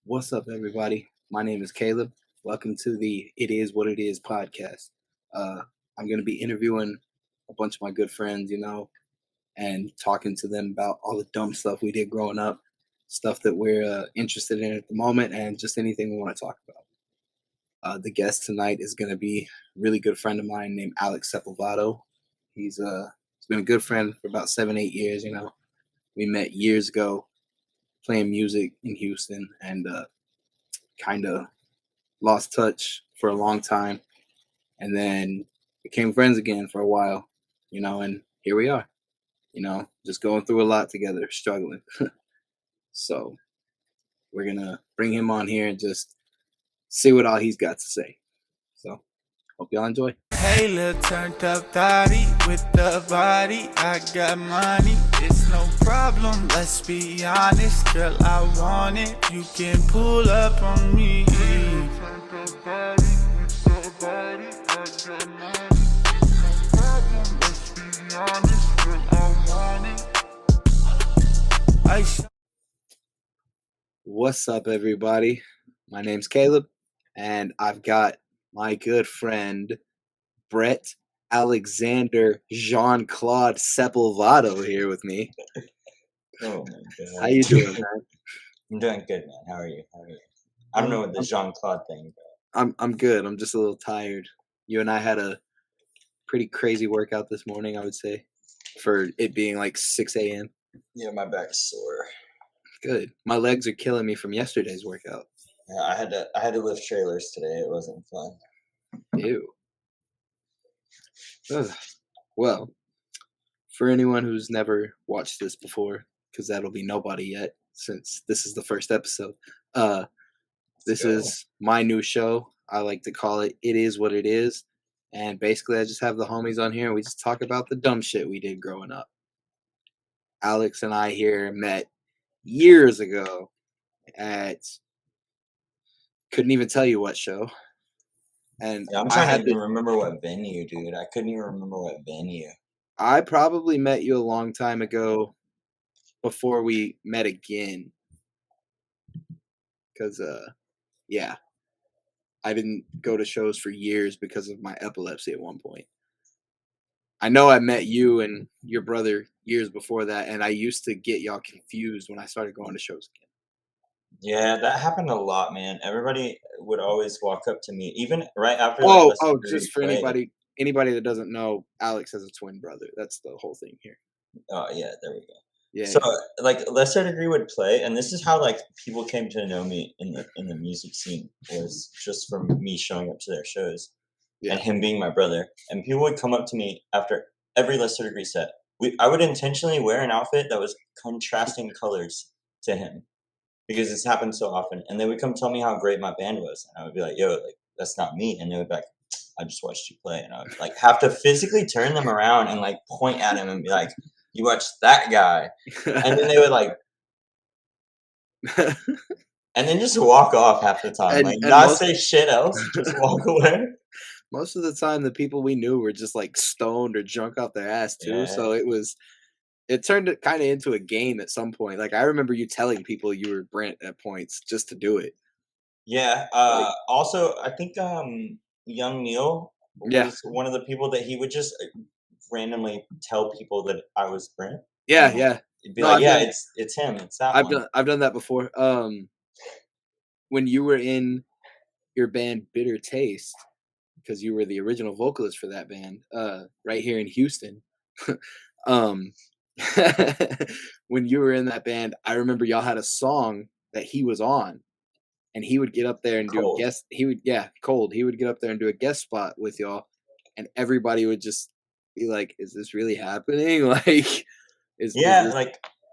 What's up, everybody? My name is Caleb. Welcome to the It Is What It Is podcast. I'm going to be interviewing a bunch of my good friends, and talking to them about all the dumb stuff we did growing up, stuff that we're interested in at the moment, and just anything we want to talk about. The guest tonight is going to be a really good friend of mine named Alex Sepulvado. He's been a good friend for about 7-8 years. We met years ago playing music in Houston, and kind of lost touch for a long time, and then became friends again for a while, and here we are, just going through a lot together, struggling. So we're gonna bring him on here and just see what all he's got to say. So hope y'all enjoy. Hey, little turned up thotty with the body. I got money, it's no problem. Let's be honest, girl, I want it. You can pull up on me. What's up, everybody? My name's Caleb, and I've got my good friend Brett Alexander Jean-Claude Sepulvado here with me. Oh my god. How you doing, man? I'm doing good, man. How are you? I don't know what the Jean-Claude thing, but I'm good. I'm just a little tired. You and I had a pretty crazy workout this morning, I would say, for it being like 6 a.m. yeah, my back's sore. Good. My legs are killing me from yesterday's workout. Yeah, I had to lift trailers today. It wasn't fun. Ew. Ugh. Well, for anyone who's never watched this before, because that'll be nobody yet, since this is the first episode, this is my new show. I like to call it It Is What It Is. And basically, I just have the homies on here, and we just talk about the dumb shit we did growing up. Alex and I here met years ago at, couldn't even tell you what show. And Yeah, I'm trying to even remember what venue, dude. I couldn't even remember what venue. I probably met you a long time ago before we met again. Because, yeah, I didn't go to shows for years because of my epilepsy at one point. I know I met you and your brother years before that, and I used to get y'all confused when I started going to shows again. Yeah, that happened a lot, man. Everybody would always walk up to me, even right after. Just for anybody that doesn't know, Alex has a twin brother. That's the whole thing here. Oh yeah, there we go. Yeah. So Lesser Degree would play, and this is how people came to know me in the music scene, was just from me showing up to their shows, and him being my brother. And people would come up to me after every Lesser Degree set. I would intentionally wear an outfit that was contrasting colors to him, because this happened so often. And they would come tell me how great my band was, and I would be like, "Yo, that's not me." And they would be like, "I just watched you play," and I would have to physically turn them around and point at him and be like, "You watched that guy," and then they would and then just walk off half the time, not say shit else, just walk away. Most of the time, the people we knew were just stoned or drunk off their ass too. Yeah. So it turned it kind of into a game at some point. I remember you telling people you were Brent at points just to do it. Yeah. Also, I think Young Neil was one of the people that he would just randomly tell people that I was Brent. Yeah, yeah. It'd be it's him. It's that one. I've done that before. When you were in your band Bitter Taste, because you were the original vocalist for that band, right here in Houston. When you were in that band, I remember y'all had a song that he was on, and he would get up there and do a guest. He would get up there and do a guest spot with y'all, and everybody would just be like, "Is this really happening?" I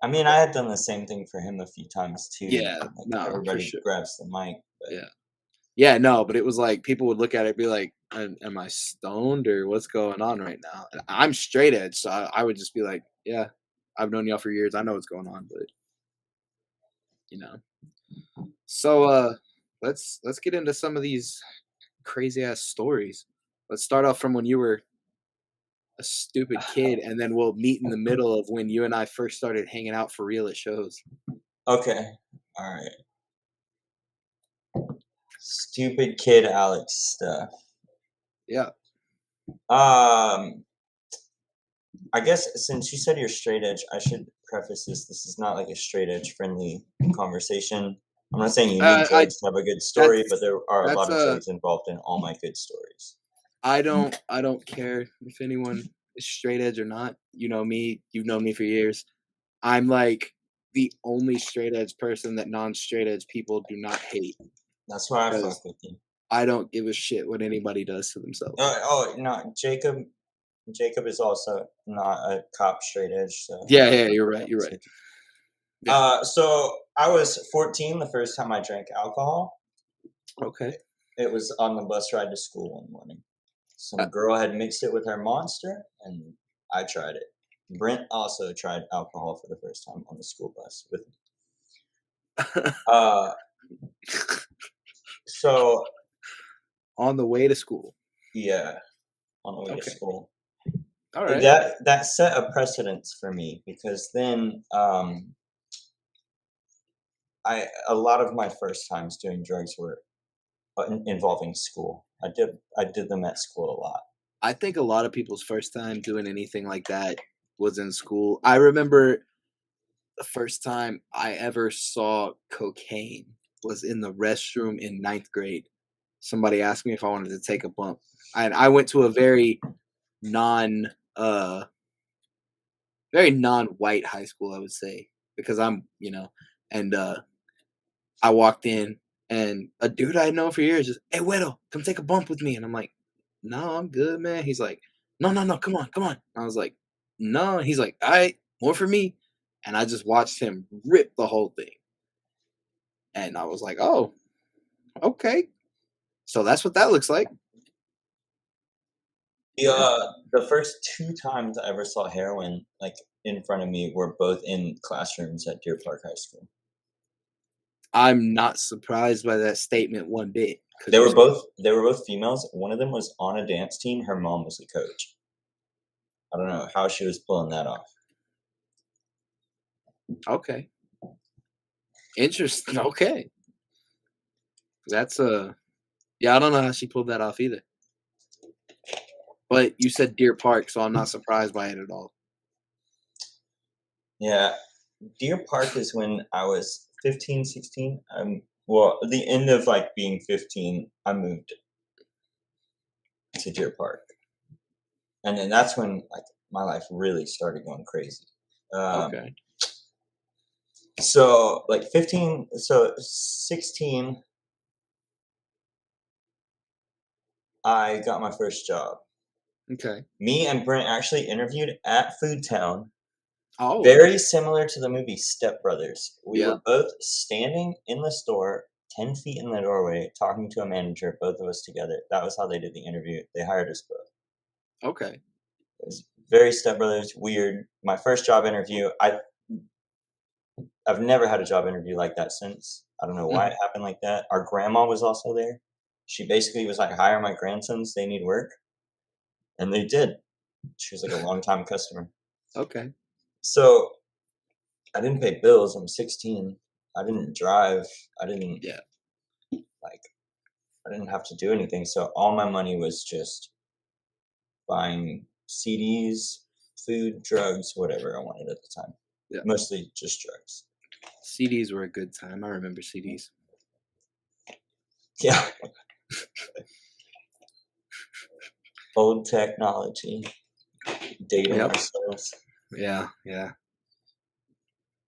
mean, I had done the same thing for him a few times too. Yeah, everybody grabs the mic. But. Yeah, no, but it was people would look at it and be like, am I stoned or what's going on right now? And I'm straight edge, so I would just be like, yeah, I've known y'all for years. I know what's going on, but So let's get into some of these crazy ass stories. Let's start off from when you were a stupid kid, and then we'll meet in the middle of when you and I first started hanging out for real at shows. Okay. All right. Stupid kid Alex stuff. Yeah. I guess since you said you're straight edge, I should preface this. This is not like a straight edge friendly conversation. I'm not saying you need I drugs to have a good story, that's but there are a that's lot of drugs involved in all my good stories. I don't care if anyone is straight edge or not. You know me, you've known me for years. I'm like the only straight edge person that non-straight edge people do not hate. That's why I Because fuck with you. I don't give a shit what anybody does to themselves. No, Jacob is also not a cop straight edge. So Yeah, you're right. You're right. Yeah. So I was 14 the first time I drank alcohol. Okay. It was on the bus ride to school one morning. Some girl had mixed it with her Monster, and I tried it. Brent also tried alcohol for the first time on the school bus with me. So on the way to school. Yeah, on the way to school. All right. That set a precedence for me because then a lot of my first times doing drugs were involving school. I did them at school a lot. I think a lot of people's first time doing anything like that was in school. I remember the first time I ever saw cocaine was in the restroom in 9th grade. Somebody asked me if I wanted to take a bump. And I went to a very non-white high school, I would say, because I'm, and I walked in and a dude I had known for years just, "Hey, Widow, come take a bump with me." And I'm like, "No, I'm good, man." He's like, No, come on. And I was like, "No." And he's like, "All right, more for me." And I just watched him rip the whole thing. And I was like, "Oh, okay. So that's what that looks like." The first 2 times I ever saw heroin, like, in front of me were both in classrooms at Deer Park High School. I'm not surprised by that statement one bit. They were both females. One of them was on a dance team. Her mom was the coach. I don't know how she was pulling that off. Okay. Interesting. Okay. That's yeah, I don't know how she pulled that off either. But you said Deer Park, so I'm not surprised by it at all. Yeah. Deer Park is when I was 15, 16. Well, at the end of like being 15, I moved to Deer Park. And then that's when like my life really started going crazy. Okay. So like 16, I got my first job. Okay. Me and Brent actually interviewed at Food Town. Oh. Very similar to the movie Step Brothers. We Yeah. were both standing in the store, 10 feet in the doorway, talking to a manager, both of us together. That was how they did the interview. They hired us both. Okay. It was very Step Brothers, weird. My first job interview, I've never had a job interview like that since. I don't know why it happened like that. Our grandma was also there. She basically was like, "Hire my grandsons, they need work." And they did. She was like a long-time customer. Okay. So I didn't pay bills. I'm 16. I didn't drive. I didn't have to do anything. So all my money was just buying CDs, food, drugs, whatever I wanted at the time. Yeah. Mostly just drugs. CDs were a good time. I remember CDs. Yeah. Old technology. Dating ourselves. Yeah.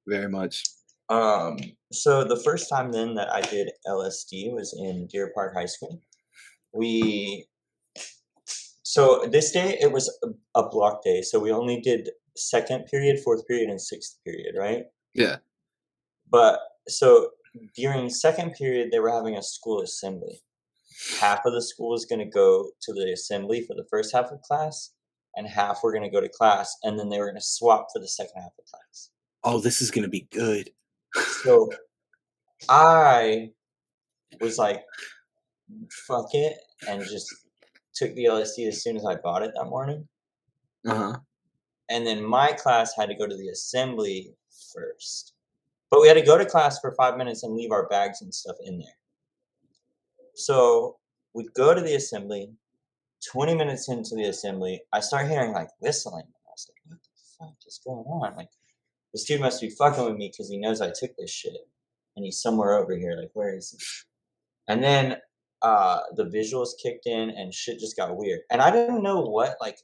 Very much. So the first time then that I did LSD was in Deer Park High School. So this day it was a block day. So we only did 2nd period, 4th period, and 6th period, right? Yeah. But so during 2nd period, they were having a school assembly. Half of the school is going to go to the assembly for the first half of class, and half were going to go to class, and then they were going to swap for the second half of class. Oh, this is going to be good. So I was like, fuck it, and just took the LSD as soon as I bought it that morning. Uh-huh. And then my class had to go to the assembly first. But we had to go to class for 5 minutes and leave our bags and stuff in there. So we go to the assembly. 20 minutes into the assembly, I start hearing like whistling. I was like, what the fuck is going on? Like, this dude must be fucking with me because he knows I took this shit. And he's somewhere over here. Like, where is he? And then the visuals kicked in and shit just got weird. And I didn't know what, like,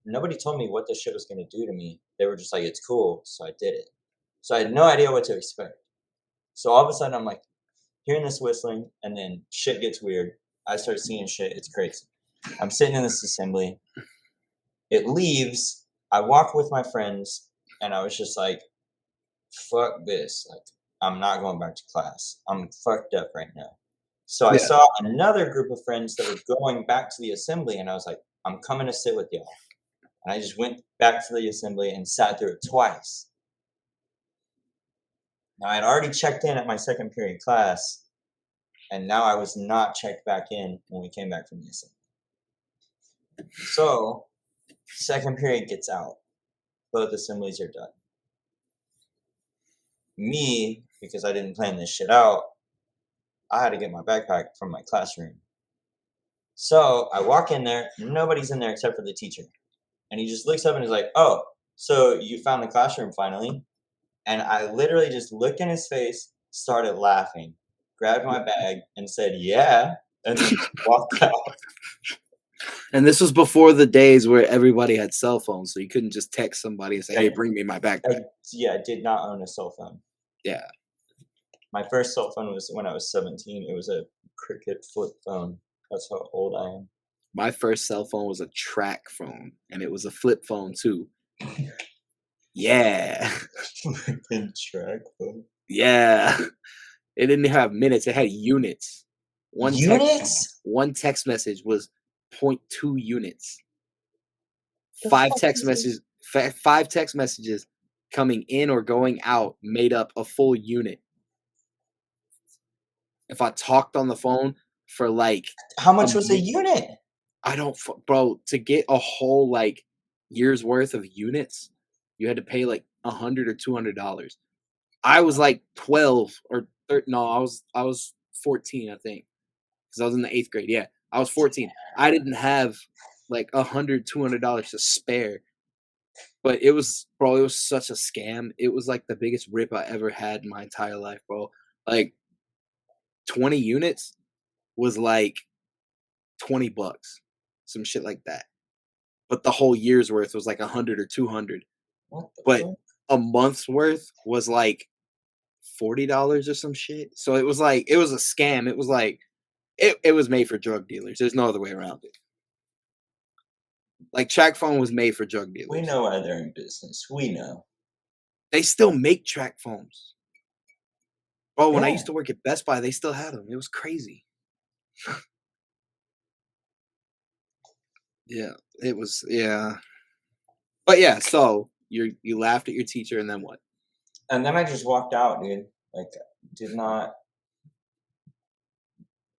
nobody told me what this shit was going to do to me. They were just like, it's cool. So I did it. So I had no idea what to expect. So all of a sudden, I'm like hearing this whistling, and then shit gets weird. I start seeing shit. It's crazy. I'm sitting in this assembly. It leaves. I walk with my friends, and I was just like, fuck this. Like, I'm not going back to class. I'm fucked up right now. So I saw another group of friends that were going back to the assembly, and I was like, I'm coming to sit with y'all. And I just went back to the assembly and sat through it twice. Now, I had already checked in at my second period class, and now I was not checked back in when we came back from the assembly. So, second period gets out. Both assemblies are done. Me, because I didn't plan this shit out, I had to get my backpack from my classroom. So, I walk in there. Nobody's in there except for the teacher. And he just looks up and is like, oh, so you found the classroom finally? And I literally just looked in his face, started laughing, grabbed my bag, and said, yeah, and then walked out. And this was before the days where everybody had cell phones, so you couldn't just text somebody and say, hey, bring me my backpack. I did not own a cell phone. Yeah. My first cell phone was when I was 17. It was a Cricket flip phone. That's how old I am. My first cell phone was a track phone, and it was a flip phone, too. Yeah. Track phone. Yeah. It didn't have minutes. It had units. One text message was 0.2 units. Five text messages coming in or going out made up a full unit. If I talked on the phone for like, how much was a unit? I don't, bro. To get a whole like year's worth of units, you had to pay like $100 or $200. I was like 12 or 13. No, I was 14, I think, because I was in the 8th grade. Yeah, I was 14. I didn't have like $100, $200 to spare. But it was, bro, it was such a scam. It was like the biggest rip I ever had in my entire life, bro. Like 20 units was like $20, some shit like that. But the whole year's worth was like 100 or 200. But a month's worth was like $40 or some shit. So it was like, it was a scam. It was like, it was made for drug dealers. There's no other way around it. Like, track phone was made for drug dealers. We know why they're in business. We know. They still make track phones. Bro, when I used to work at Best Buy, they still had them. It was crazy. Yeah, it was, yeah. But yeah, so you laughed at your teacher, and then what? And then I just walked out, dude. Like,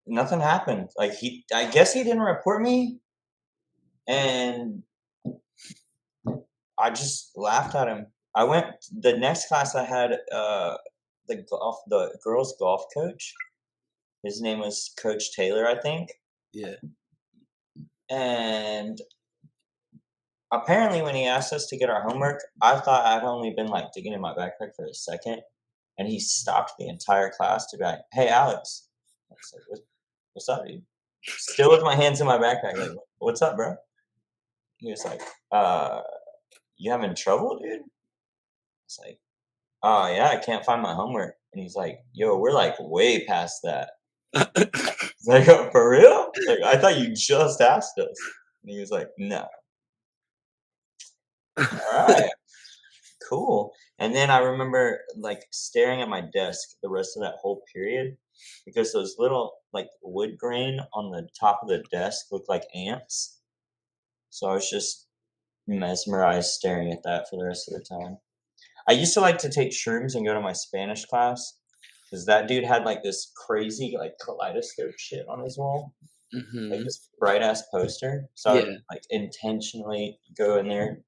nothing happened. Like, I guess he didn't report me. And I just laughed at him. I went, the next class I had, the girls' golf coach. His name was Coach Taylor, I think. Yeah. And apparently when he asked us to get our homework, I thought I'd only been like digging in my backpack for a second. And he stopped the entire class to be like, hey, Alex. I was like, what's up, dude? Still with my hands in my backpack. Like, what's up, bro? He was like, you having trouble, dude? It's like, oh, yeah, I can't find my homework. And he's like, yo, we're like way past that. Like, oh, for real? Like, I thought you just asked us. And he was like, no. All right. Cool. And then I remember like staring at my desk the rest of that whole period because those little like wood grain on the top of the desk looked like ants. So I was just mesmerized staring at that for the rest of the time. I used to like to take shrooms and go to my Spanish class because that dude had like this crazy like kaleidoscope shit on his wall. Mm-hmm. Like this bright ass poster. So I would like intentionally go in there.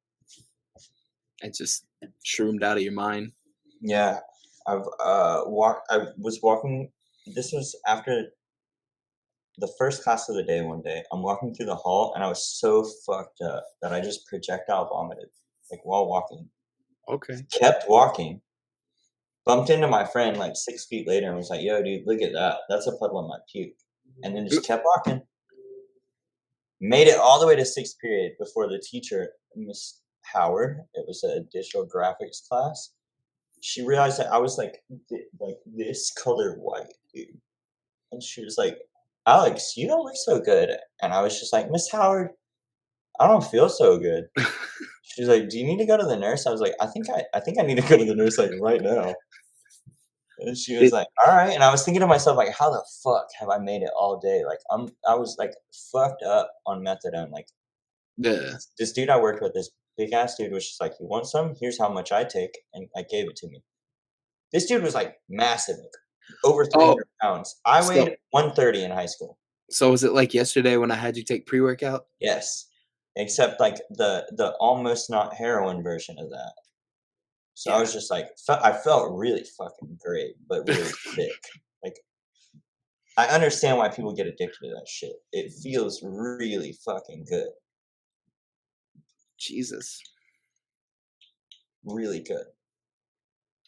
And just shroomed out of your mind. Yeah. I was walking. This was after the first class of the day one day, I'm walking through the hall, and I was so fucked up that I just projectile vomited, like, while walking. Okay. Kept walking, bumped into my friend, like, 6 feet later and was like, "Yo, dude, look at that. That's a puddle of my puke." And then just kept walking. Made it all the way to 6th period before the teacher, Miss Howard, it was a digital graphics class, she realized that I was, like, this color white, dude. And she was like, "Alex, you don't look so good." And I was just like, "Miss Howard, I don't feel so good." She's like, "Do you need to go to the nurse?" I was like, I think I need to go to the nurse, like, right now." And she was Did, like, "Alright." And I was thinking to myself, like, "How the fuck have I made it all day?" Like, I was, like, fucked up on methadone, like, yeah. this dude I worked with, this big ass dude was just like, "You want some? Here's how much I take," and, like, gave it to me. This dude was, like, massive, like, over Oh, 300 pounds. I so weighed 130 in high school. so was it like yesterday when I had you take pre-workout? Yes. Except, like, the almost not heroin version of that. So I Yeah. was just like, I felt really fucking great, but really sick. Like, I understand why people get addicted to that shit. It feels really fucking good. Jesus. Really good.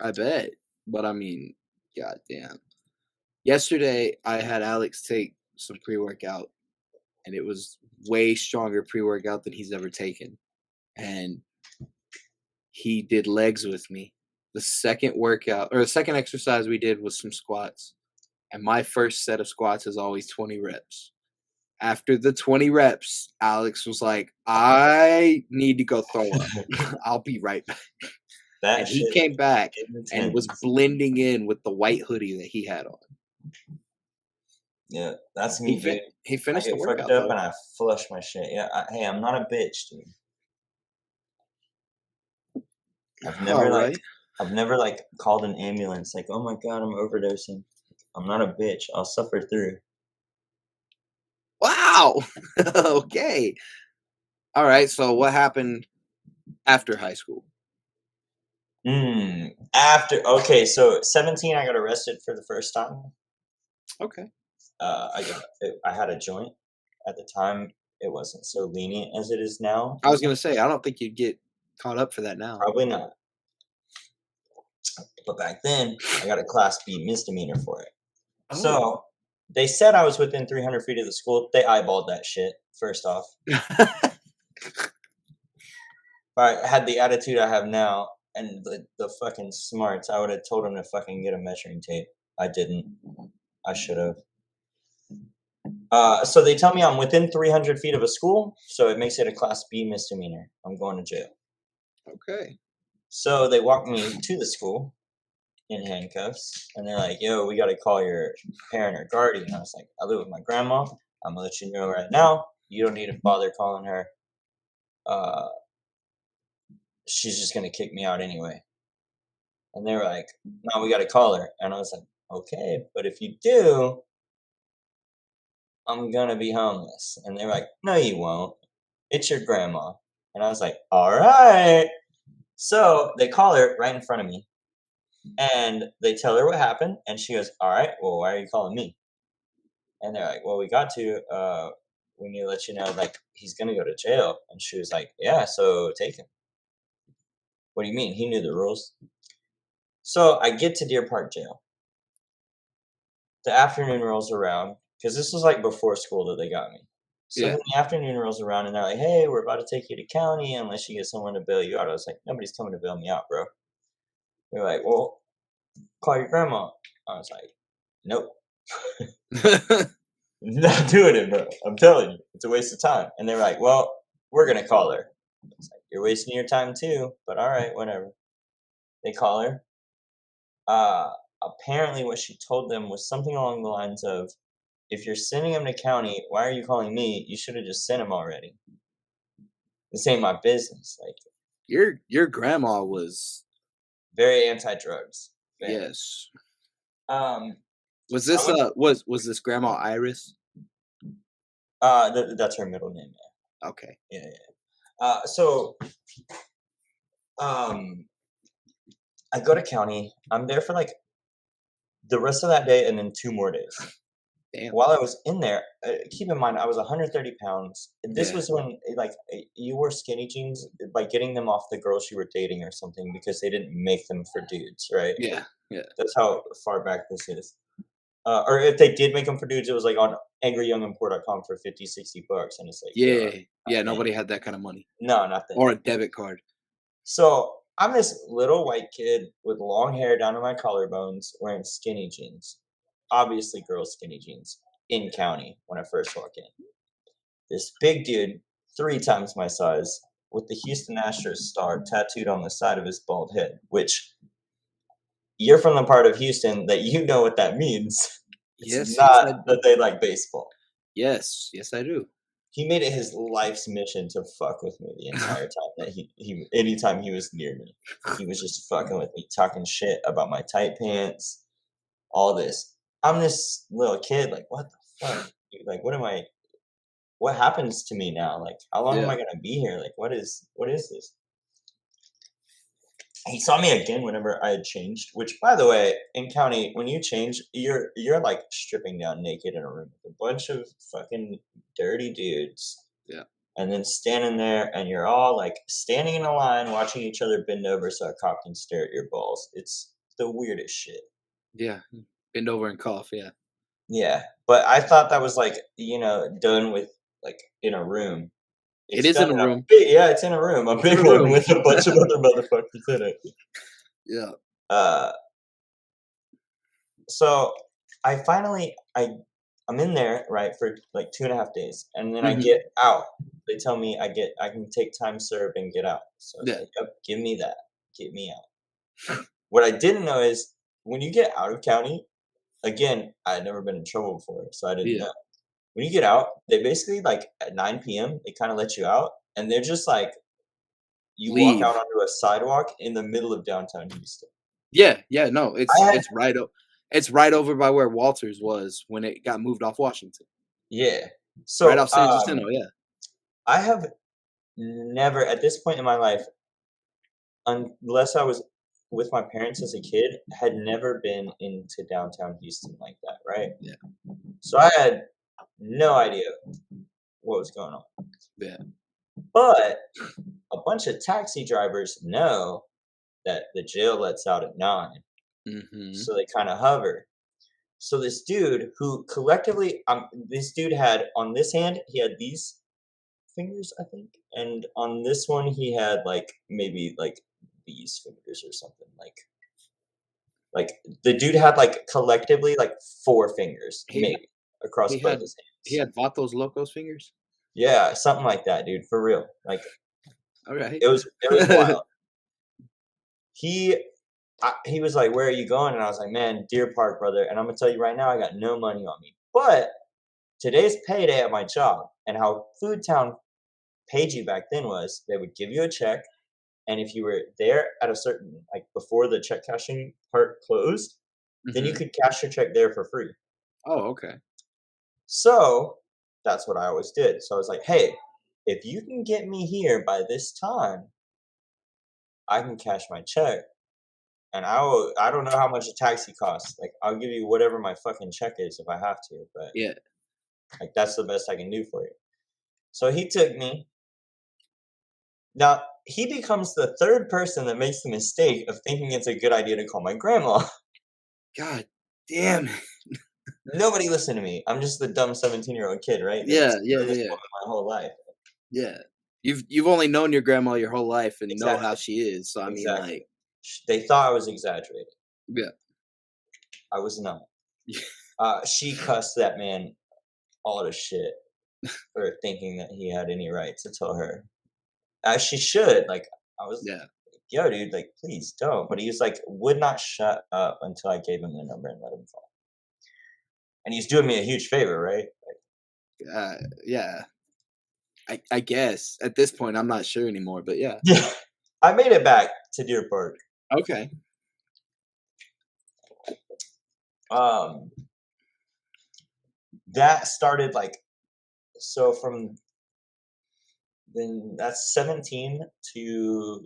I bet. But I mean, goddamn. Yesterday I had Alex take some pre-workout and it was way stronger pre-workout than he's ever taken. And he did legs with me. The second workout or the second exercise we did was some squats. And my first set of squats is always 20 reps. After the 20 reps, Alex was like, "I need to go throw up. I'll be right back." That And he shit came back is and was intense. blending in with the white hoodie that he had on. Yeah, that's He me, fin dude. he I finished the get fucked workout up though. and I flush my shit. Yeah, hey, I'm not a bitch, dude. I've All never like, right. I've never like called an ambulance. Like, oh my god, I'm overdosing. I'm not a bitch. I'll suffer through. Wow. Okay. All right. So what happened after high school? After okay, so 17, I got arrested for the first time. Okay. I had a joint at the time. It wasn't so lenient as it is now. I was gonna say I don't think you'd get caught up for that now. Probably not. But back then, I got a Class B misdemeanor for it. Oh. So they said I was within 300 feet of the school. They eyeballed that shit. First off, if I had the attitude I have now and the fucking smarts, I would have told them to fucking get a measuring tape. I didn't. I should have. So they tell me I'm within 300 feet of a school, so it makes it a Class B misdemeanor. I'm going to jail. Okay. So they walk me to the school in handcuffs, and they're like, "Yo, we got to call your parent or guardian." I was like, "I live with my grandma. I'm gonna let you know right now. You don't need to bother calling her. Uh, she's just gonna kick me out anyway." And they were like, "No, we got to call her." And I was like, "Okay, but if you do, I'm gonna be homeless." And they were like, "No, you won't. It's your grandma." And I was like, "All right." So they call her right in front of me, and they tell her what happened, and she goes, "All right, well, why are you calling me?" And they're like, "Well, we need to let you know, like, he's gonna go to jail." And she was like, "Yeah, so take him." "What do you mean?" He knew the rules. So I get to Deer Park Jail. The afternoon rolls around because this was like before school that they got me. So Yeah. then the afternoon rolls around and they're like, "Hey, we're about to take you to county unless you get someone to bail you out." I was like, "Nobody's coming to bail me out, bro." They're like, "Well, call your grandma." I was like, "Nope." Not doing it, bro. I'm telling you, it's a waste of time. And they're like, "Well, we're gonna call her." It's like, "You're wasting your time too," but all right, whatever. They call her. Uh, Apparently, what she told them was something along the lines of, "If you're sending him to county, why are you calling me? You should have just sent him already. This ain't my business." Like, Your grandma was very anti-drugs. Very. yes. Um, Was so I this went. was this grandma Iris? That's her middle name. Okay. Yeah, yeah. So um, I go to county. I'm there for like the rest of that day and then 2 more days. Damn. While I was in there, keep in mind I was 130 pounds. This Yeah. was when you wore skinny jeans by getting them off the girls you were dating or something because they didn't make them for dudes, right? Yeah. Yeah. That's how far back this is. Or if they did make them for dudes, it was like on angryyoungimport.com for 50, $60, and it's like, Yeah. yo, Yeah. man. Nobody had that kind of money No, nothing. or a debit card. So I'm this little white kid with long hair down to my collarbones wearing skinny jeans. Obviously, girls' skinny jeans in county when I first walk in. This big dude, 3 times my size, with the Houston Astros star tattooed on the side of his bald head, which you're from the part of Houston that you know what that means. It's Yes. not I that they like baseball. Yes. Yes, I do. He made it his life's mission to fuck with me the entire time that he anytime he was near me. He was just fucking with me, talking shit about my tight pants, all this. I'm this little kid, like, what the fuck? Dude? Like, what happens to me now? Like, how long am I gonna be here? Like, what is this? He saw me again whenever I had changed, which, by the way, in county, when you change, you're like stripping down naked in a room with a bunch of fucking dirty dudes. Yeah. And then standing there, and you're all like standing in a line, watching each other bend over so a cop can stare at your balls. It's the weirdest shit. Yeah. Bend over and cough. Yeah. Yeah, but I thought that was like done with like in a room. It is in a room. It's in a room, a big one with a bunch of other motherfuckers in it. Yeah. So I'm in there, right, for like 2.5 days, and then I Mhm. get out. They tell me I can take time served and get out. So it's Yeah. like, yep, give me that. Get me out. What I didn't know is when you get out of county, again, I had never been in trouble before, so I didn't Yeah. know. When you get out, they basically like at 9 p.m. they kind of let you out, and they're just like you walk Leave. out onto a sidewalk in the middle of downtown Houston. Yeah. Yeah. No, I had it's right over by where Walters was when it got moved off Washington. Yeah. Right So, off San Jacinto. Yeah. I have never, at this point in my life, unless I was with my parents as a kid, had never been into downtown Houston like that, right? Yeah. So I had no idea what was going on. Yeah. But a bunch of taxi drivers know that the jail lets out at 9, Mm-hmm. so they kind of hover. So this dude who collectively, this dude had on this hand, he had these fingers, I think, and on this one he had like maybe like these fingers or something. Like the dude had like collectively like 4 fingers He maybe across he both had his he hands. had Vatos Locos fingers. Yeah, something like that, dude. For real, like All right. it was wild. He was like, "Where are you going?" And I was like, "Man, Deer Park, brother." And I'm gonna tell you right now, I got no money on me. But today's payday at my job, and how Food Town paid you back then was they would give you a check, and if you were there at a certain like before the check cashing part closed, then you Mhm. could cash your check there for free. Oh, okay. So that's what I always did. So I was like, "Hey, if you can get me here by this time, I can cash my check." And I don't know how much a taxi costs. Like, I'll give you whatever my fucking check is if I have to, but Yeah. like that's the best I can do for you. So he took me. Now he becomes the 3rd person that makes the mistake of thinking it's a good idea to call my grandma. God damn it. Nobody listened to me. I'm just the dumb 17-year-old kid, right? Yeah. That's Yeah. known this Yeah. woman my whole life. Yeah. You've only known your grandma your whole life and know how Exactly. she is. So I mean, Exactly. like, They thought I was exaggerating. yeah. I was not. She cussed that man all to shit for thinking that he had any right to tell her. As she should. Like, I was Yeah. yo, dude, like, please don't. But he was like, would not shut up until I gave him the number and let him call. And he's doing me a huge favor, right? Yeah. I guess at this point I'm not sure anymore, but yeah. Yeah. I made it back to Deer Park. Okay. That started like so from then that's 17 to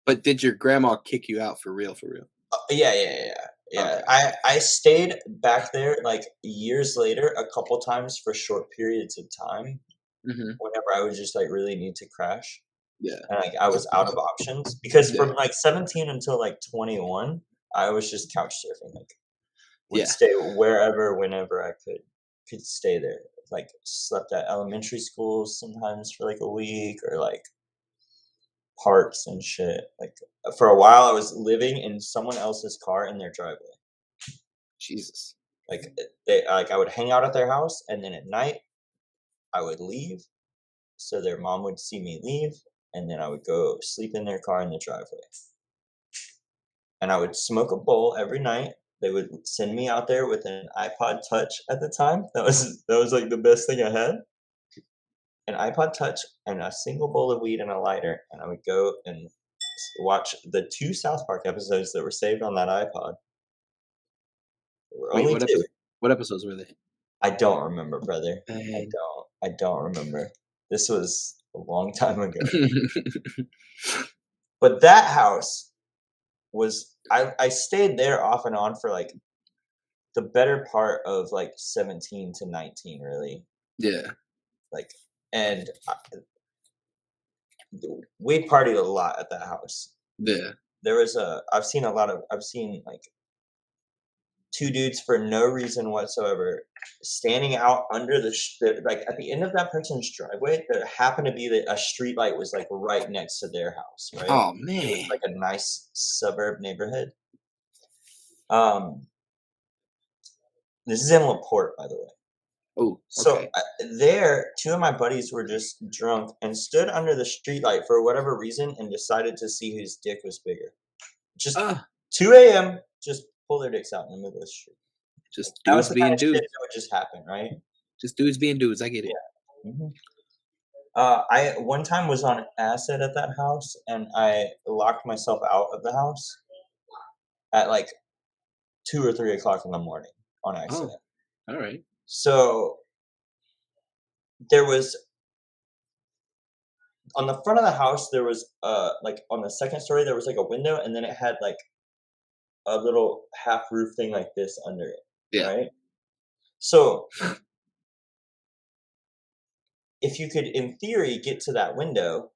But did your grandma kick you out for real? For real? yeah. Yeah, Okay. I stayed back there like years later, a couple times for short periods of time, Hmm. whenever I would just like really need to crash, Yeah. and like I was out of options because Yeah. from like 17 until like 21, I was just couch surfing. Like would Yeah. stay wherever, whenever I could stay there. Like slept at elementary schools sometimes for like a week, or like parks and shit. Like for a while, I was living in someone else's car in their driveway. Jesus. Like I would hang out at their house, and then at night I would leave, so their mom would see me leave, and then I would go sleep in their car in the driveway. And I would smoke a bowl every night. They would send me out there with an iPod Touch at the time. That was like the best thing I had. An iPod Touch and a single bowl of weed and a lighter, and I would go and watch the 2 South Park episodes that were saved on that iPod. There were Wait, only 2. what episodes were they? I don't remember, brother. And I don't remember. This was a long time ago. But that house was I stayed there off and on for, like, the better part of, like, 17 to 19, really. yeah. Like, and we partied a lot at that house. Yeah. I've seen, like, 2 dudes for no reason whatsoever standing out under like, at the end of that person's driveway. There happened to be a street light was, like, right next to their house, right? Oh It was, man. like, a nice suburb neighborhood. Um, this is in LaPorte, by the way. Oh, So, okay. there, 2 of my buddies were just drunk and stood under the streetlight for whatever reason and decided to see whose dick was bigger. Just Ah, 2 AM, just pull their dicks out in the middle of the street. Like, just that was dudes the kind being of shit dudes. that would just happen, right? Just dudes being dudes. I get it. Yeah. Mhm. I one time was on acid at that house, and I locked myself out of the house at, like, 2 or 3 o'clock in the morning on Oh, accident. all right. So, there was on the front of the house, there was, like, on the 2nd story, there was, like, a window, and then it had, like, a little half roof thing like this under it, Yeah. right? So, if you could, in theory, get to that window,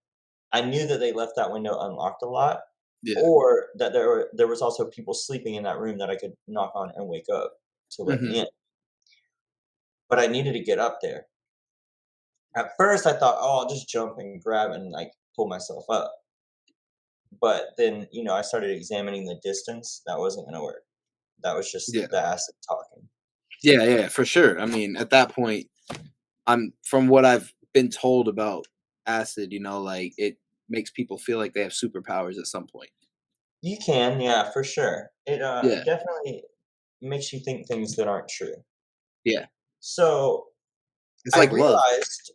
I knew that they left that window unlocked a lot, Yeah. or that there was also people sleeping in that room that I could knock on and wake up to let Hmm. me in. But I needed to get up there. At first, I thought, "Oh, I'll just jump and grab and, like, pull myself up." But then, I started examining the distance. That wasn't gonna work. That was just Yeah. the acid talking. Yeah. Yeah. For sure. I mean, at that point, I'm from what I've been told about acid. Like it makes people feel like they have superpowers at some point. You can, yeah, for sure. It, Yeah. definitely makes you think things that aren't true. Yeah. So, It's I like love. realized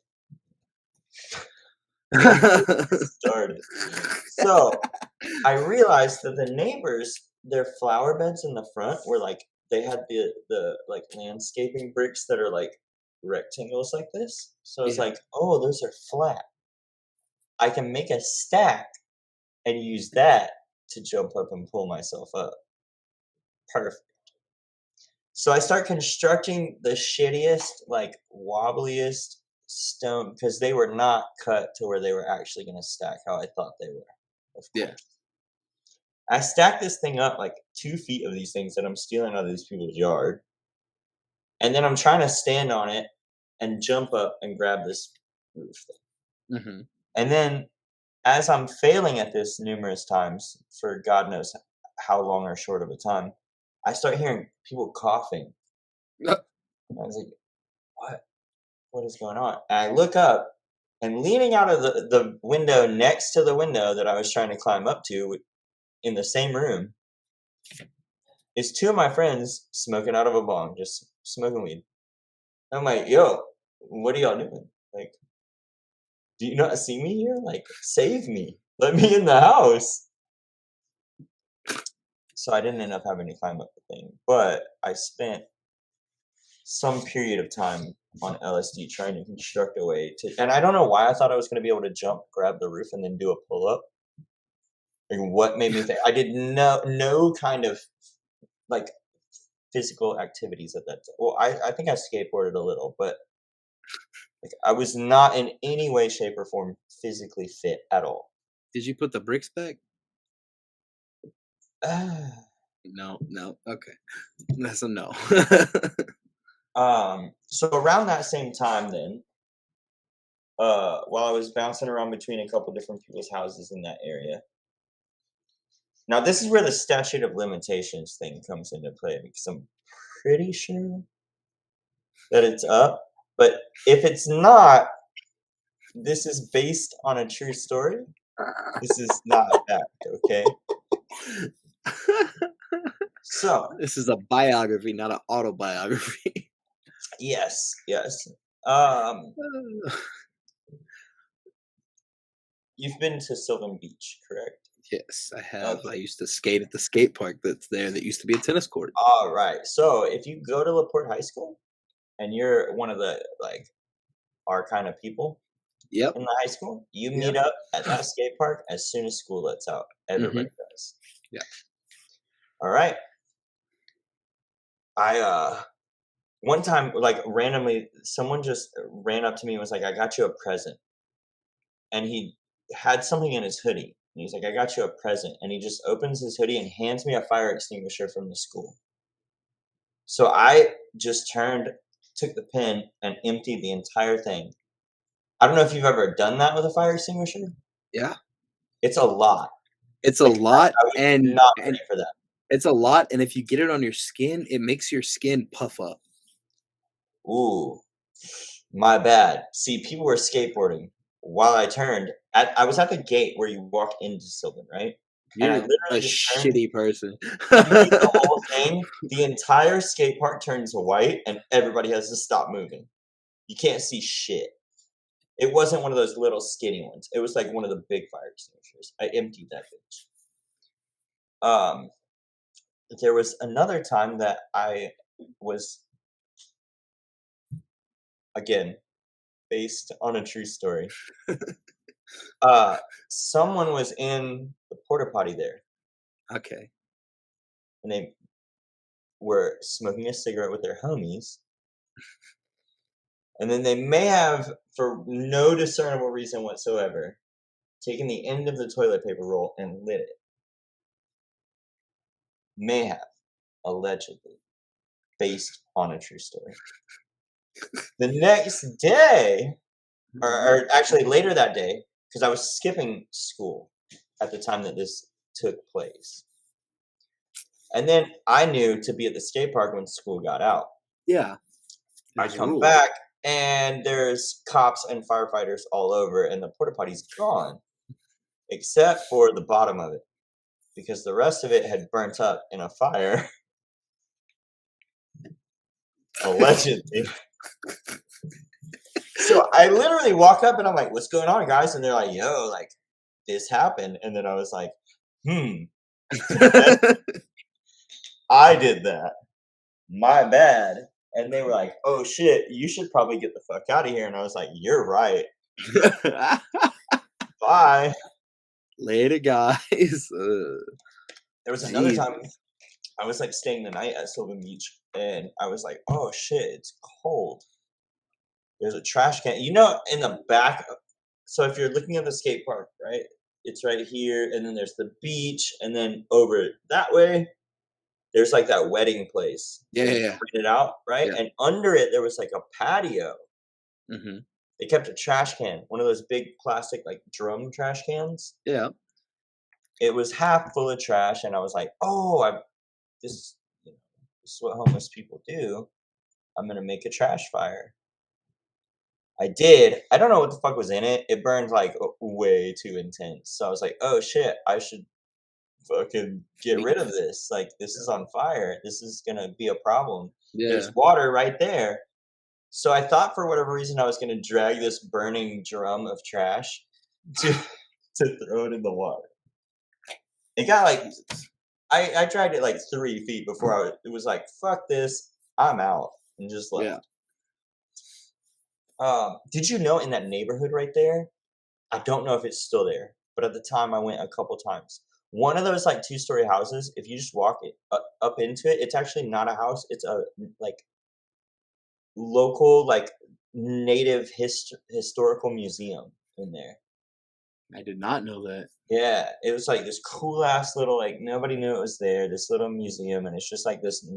don't get me started. So, I realized that the neighbors, their flower beds in the front were, like, they had like, landscaping bricks that are, like, rectangles like this. So, I was Yeah. like, "Oh, those are flat. I can make a stack and use that to jump up and pull myself up. Perfect." So I start constructing the shittiest, like, wobbliest stone because they were not cut to where they were actually gonna stack how I thought they were, of Yeah. course. I stacked this thing up, like, 2 feet of these things that I'm stealing out of these people's yard, and then I'm trying to stand on it and jump up and grab this roof thing. Hmm. And then as I'm failing at this numerous times for God knows how long or short of a time, I start hearing people coughing. And I was like, "What? What is going on?" And I look up, and leaning out of the window next to the window that I was trying to climb up to in the same room is 2 of my friends smoking out of a bong, just smoking weed. I'm like, "Yo, what are y'all doing? Like, do you not see me here? Like, save me. Let me in the house." So I didn't end up having to climb up the thing, but I spent some period of time on LSD trying to construct a way to, and I don't know why I thought I was going to be able to jump, grab the roof, and then do a pull up. Like, what made me think? I did no kind of like physical activities at that time. Well, I think I skateboarded a little, but like I was not in any way, shape, or form physically fit at all. Did you put the bricks back? Ah. No, no. Okay, that's a no. So around that same time, then, while I was bouncing around between a couple different people's houses in that area. Now, this is where the statute of limitations thing comes into play because I'm pretty sure that it's up. But if it's not, this is based on a true story. This is not a fact, okay? So, This is a biography, not an autobiography. yes, yes. Um, you've been to Sylvan Beach, correct? Yes, I have. I Okay. used to skate at the skate park that's there that used to be a tennis court. All right. So, if you go to LaPorte High School and you're one of the like our kind of people Yep. in the high school, you Yep. meet up at that skate park as soon as school lets out. Everybody Mhm. does. Yeah. All right. I one time like randomly someone just ran up to me and was like, "I got you a present." And he had something in his hoodie. And he's like, "I got you a present." And he just opens his hoodie and hands me a fire extinguisher from the school. So I just took the pin and emptied the entire thing. I don't know if you've ever done that with a fire extinguisher. Yeah. It's a lot. It's a Like, lot I was and not and ready for that. it's a lot, and if you get it on your skin, it makes your skin puff up. Ooh, my bad. See, people were skateboarding while I turned. I was at the gate where you walk into Sylvan, right? And I You're a literally just turned, shitty person. emptied the whole thing. The entire skate park turns white, and everybody has to stop moving. You can't see shit. It wasn't one of those little skinny ones. It was like one of the big fire extinguishers. I emptied that bitch. Um, there was another time that I was again based on a true story. Uh, someone was in the porta potty there, Okay. and they were smoking a cigarette with their homies, and then they may have, for no discernible reason whatsoever, taken the end of the toilet paper roll and lit it. May have, allegedly, based on a true story. The next day, or actually later that day, because I was skipping school at the time that this took place. And then I knew to be at the skate park when school got out. Yeah. I There's come rules. back and there's cops and firefighters all over, and the porta potty's gone, except for the bottom of it, because the rest of it had burnt up in a fire, allegedly. So I literally walk up and I'm like, "What's going on, guys?" And they're like, "Yo, like this happened." And then I was like, I did that. My bad. And they were like, "Oh shit, you should probably get the fuck out of here." And I was like, "You're right. Bye." Later, guys. There was another Jesus. time I was like staying the night at Sylvan Beach, and I was like, "Oh shit, it's cold." There's a trash can. You know, in the back. So if you're looking at the skate park, right? It's right here, and then there's the beach, and then over that way, there's like that wedding place Yeah, where yeah, you yeah. rent it out, right? Yeah. And under it, there was like a patio. Mhm. They kept a trash can, one of those big plastic like drum trash cans. Yeah. It was half full of trash, and I was like, "Oh, this, you know, this is what homeless people do. I'm gonna make a trash fire." I did. I don't know what the fuck was in it. It burned like way too intense. So I was like, "Oh shit, I should fucking get rid of this. Like this is on fire. This is gonna be a problem." Yeah. There's water right there. So I thought for whatever reason I was gonna drag this burning drum of trash to to throw it in the water. It got like I dragged it like 3 feet before it was like, "Fuck this, I'm out," and just Yeah. left. Did you know in that neighborhood right there? I don't know if it's still there, but at the time I went a couple times. one of those like 2-story houses. If you just walk up into it, it's actually not a house. It's a like local like native historical museum in there. I did not know that. Yeah, it was like this cool ass little like nobody knew it was there. This little museum, and it's just like this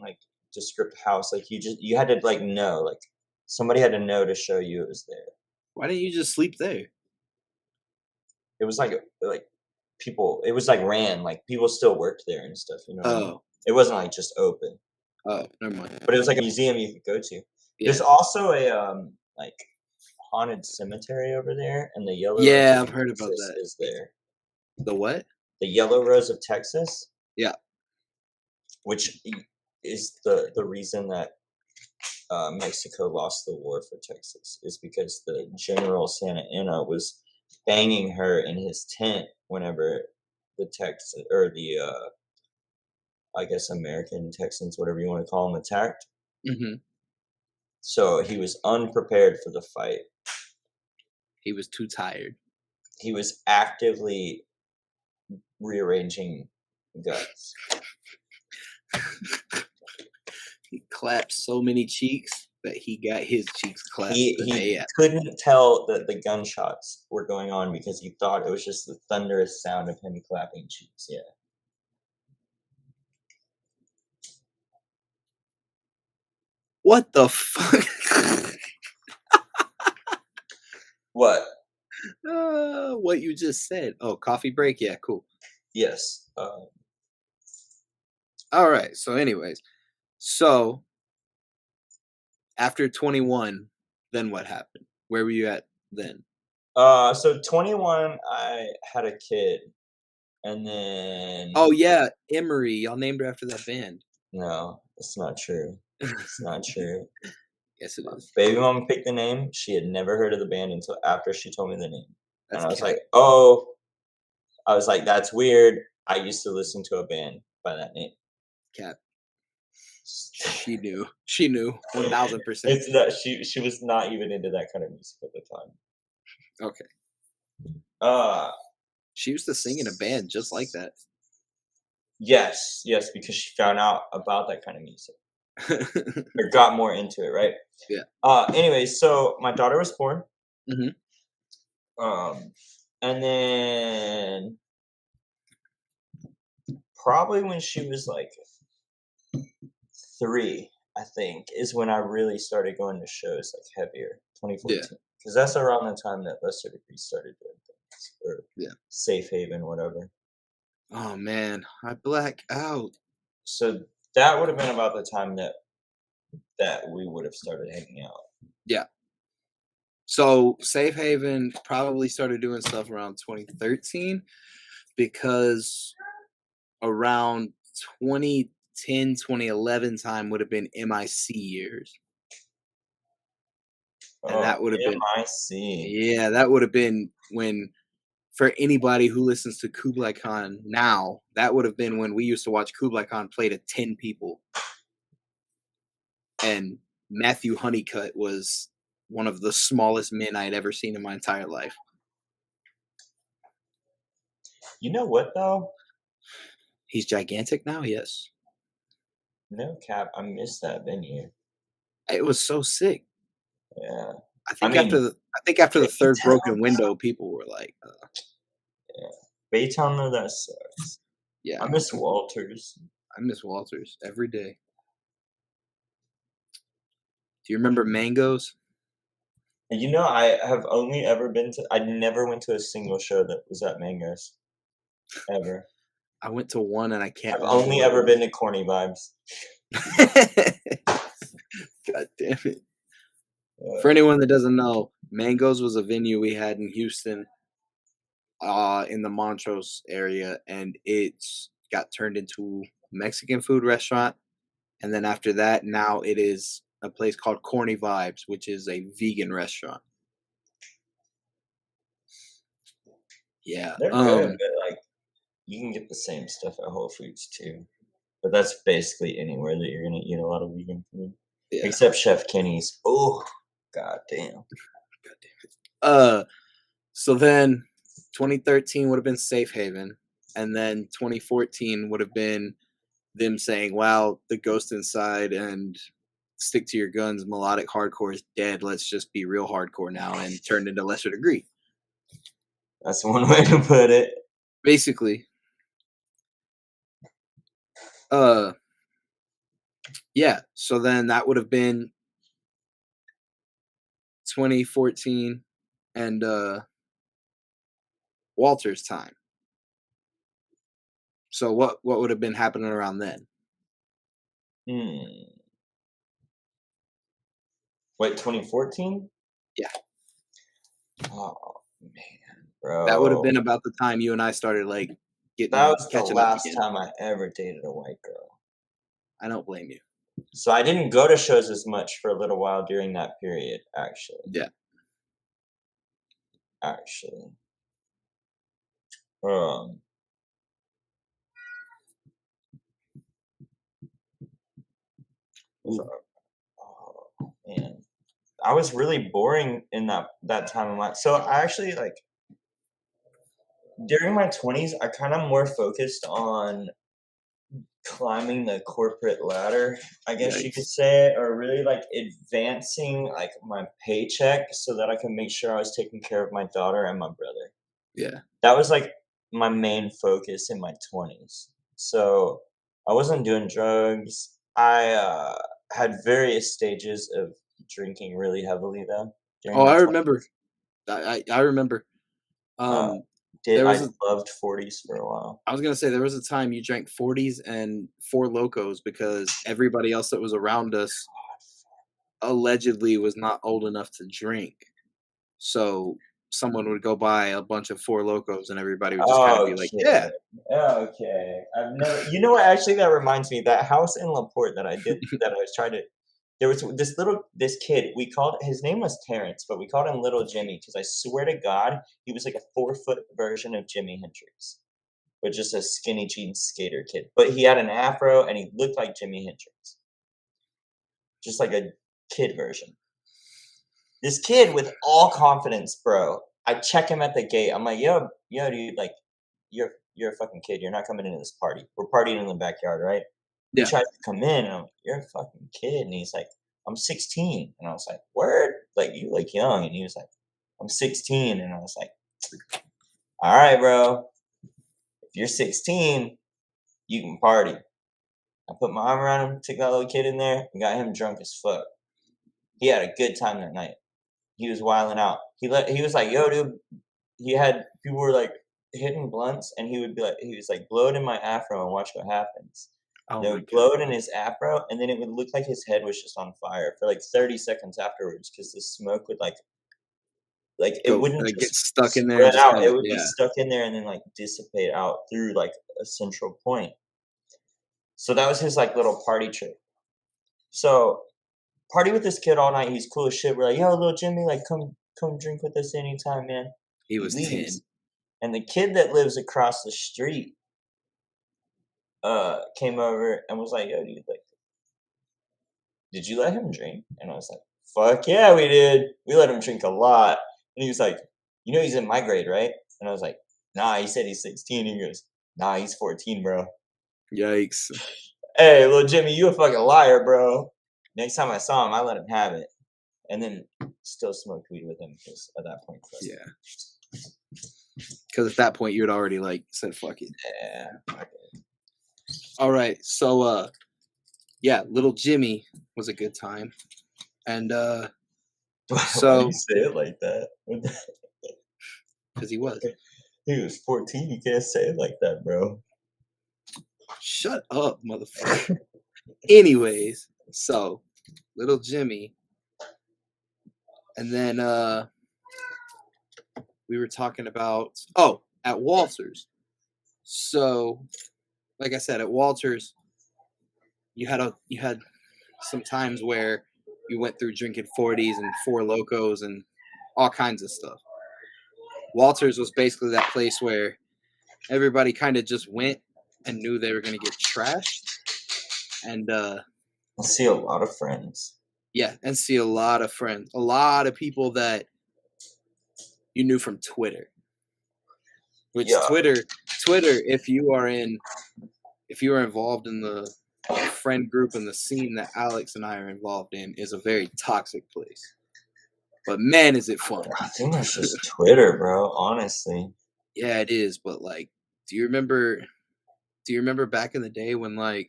like descript house. Like you had to like know, like somebody had to know to show you it was there. Why didn't you just sleep there? It was like people. It was like ran like people still worked there and stuff. You know. What I mean? It wasn't like just open. Oh, never mind. But it was like a museum you could go to. Yeah. There's also a like haunted cemetery over there, and the yellow. Yeah, I've heard about that. Is there? The what? The Yellow Rose of Texas. Yeah. Which is the reason that Mexico lost the war for Texas is because the General Santa Anna was banging her in his tent whenever the Texas or the I guess American Texans, whatever you want to call them, attacked. Mm-hmm. So he was unprepared for the fight. He was too tired. He was actively rearranging guns. He clapped so many cheeks that he got his cheeks clapped. He couldn't tell that the gunshots were going on because he thought it was just the thunderous sound of him clapping cheeks. Yeah. What the fuck? What? What you just said. Oh, coffee break? Yeah, cool. Yes. All right. So anyways, so after 21, then what happened? Where were you at then? So 21, I had a kid. And then... Oh, yeah. Emery. Y'all named her after that band. No, it's not true. It's not true. Yes, it is. Baby mama picked the name. She had never heard of the band until after she told me the name. That's and I was cat. like, oh. I was like, that's weird. I used to listen to a band by that name. Cat. She knew. She knew. 1,000%. It's not. She was not even into that kind of music at the time. Okay. She used to sing in a band just like that. Yes, because she found out about that kind of music. Or got more into it, right? Yeah. Anyway, so my daughter was born. Mm-hmm. And then probably when she was like 3, I think, is when I really started going to shows like heavier. 2014, because that's around the time that Lesser Degree started doing things, or Safe Haven, whatever. Oh man, I black out. So that would have been about the time that we would have started hanging out. Yeah. So Safe Haven probably started doing stuff around 2013, because around 2010, 2011 time would have been MIC years. And that would have been MIC. Yeah, that would have been when, for anybody who listens to Kublai Khan now, that would have been when we used to watch Kublai Khan play to 10 people. And Matthew Honeycutt was one of the smallest men I had ever seen in my entire life. You know what, though? He's gigantic now, yes. No cap, I missed that venue. It was so sick. Yeah. I think after the third broken window, people were like, yeah. Baytown, though, that sucks. Yeah. I miss Walters. I miss Walters every day. Do you remember Mangoes? You know, I have only ever been to... I never went to a single show that was at Mangoes. Ever. I went to one and I can't... I've only ever been to Corny Vibes. God damn it. For anyone that doesn't know, Mangoes was a venue we had in Houston, in the Montrose area, and it got turned into a Mexican food restaurant. And then after that, now it is a place called Corny Vibes, which is a vegan restaurant. Yeah. They're good, but like, you can get the same stuff at Whole Foods too. But that's basically anywhere that you're going to eat a lot of vegan food. Yeah. Except Chef Kenny's. Oh, god damn. So then 2013 would have been Safe Haven. And then 2014 would have been them saying, wow, the Ghost Inside and Stick to Your Guns melodic hardcore is dead. Let's just be real hardcore now, and turned into Lesser Degree. That's one way to put it. Basically. Yeah, so then that would have been 2014 and Walter's time. So what would have been happening around then? Wait, 2014? Yeah. Oh man, bro. That would have been about the time you and I started like getting That was the catching up last again. time I ever dated a white girl. I don't blame you. So I didn't go to shows as much for a little while during that period, actually. Yeah. Actually. Oh man, I was really boring in that time of my. So I actually like during my 20s, I kind of more focused on climbing the corporate ladder, I guess you could say, or really like advancing like my paycheck so that I can make sure I was taking care of my daughter and my brother. Yeah. That was like my main focus in my 20s. So I wasn't doing drugs. I had various stages of drinking really heavily though. Oh, I remember. I remember. I loved 40s for a while. I was gonna say there was a time you drank 40s and Four Locos because everybody else that was around us allegedly was not old enough to drink. So someone would go buy a bunch of Four Locos and everybody would just kind of be like, yeah. Okay. I've never, you know what, actually that reminds me, that house in LaPorte that I was trying to, there was this kid, his name was Terrence, but we called him Little Jimmy because I swear to God, he was like a 4-foot version of Jimi Hendrix, but just a skinny jeans skater kid. But he had an afro and he looked like Jimi Hendrix. Just like a kid version. This kid with all confidence, bro. I check him at the gate. I'm like, yo, dude, like, you're a fucking kid. You're not coming into this party. We're partying in the backyard, right? He tries to come in, and I'm like, you're a fucking kid. And he's like, I'm 16. And I was like, word? Like, you look young. And he was like, I'm 16. And I was like, all right, bro. If you're 16, you can party. I put my arm around him, took that little kid in there, and got him drunk as fuck. He had a good time that night. He was wilding out. He was like, yo, dude. People were like hitting blunts, and he was like, blow it in my afro and watch what happens. They would blow it in his afro, and then it would look like his head was just on fire for like 30 seconds afterwards because the smoke would it wouldn't just get stuck in there. It would be stuck in there and then like dissipate out through like a central point. So that was his like little party trick. So party with this kid all night. He's cool as shit. We're like, yo, little Jimmy, like come drink with us anytime, man. He was 10. And the kid that lives across the street came over and was like, yo, dude, like, did you let him drink? And I was like, fuck yeah, we did. We let him drink a lot. And he was like, you know he's in my grade, right? And I was like, nah, he said he's 16. And he goes, nah, he's 14, bro. Yikes. Hey, little Jimmy, you a fucking liar, bro. Next time I saw him, I let him have it. And then still smoked weed with him because at that point. Yeah. Because at that point, you had already like said, fuck it. Yeah. Okay. All right. So, yeah, little Jimmy was a good time. And so. Why do you say it like that? Because he was. He was 14. You can't say it like that, bro. Shut up, motherfucker. Anyways, so little Jimmy. And then we were talking about at Walter's. So, like I said, at Walter's, you had some times where you went through drinking 40s and Four Locos and all kinds of stuff. Walter's was basically that place where everybody kind of just went and knew they were going to get trashed. And I'll see a lot of friends. Yeah, and see a lot of friends. A lot of people that you knew from Twitter. Which Yeah. Twitter, if you are involved in the friend group and the scene that Alex and I are involved in, is a very toxic place. But man, is it fun. I think that's just Twitter, bro, honestly. Yeah, it is. But like, do you remember back in the day when like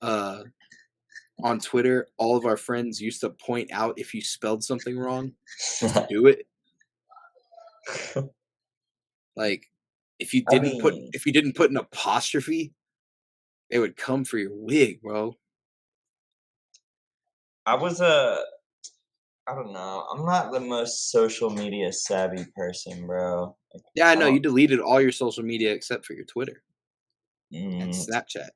on Twitter, all of our friends used to point out if you spelled something wrong just to do it? Like, if you I didn't put mean, an apostrophe, they would come for your wig, bro. I don't know. I'm not the most social media savvy person, bro. Like, Yeah, I I know you don't. deleted all your social media except for your Twitter and Mm, Snapchat.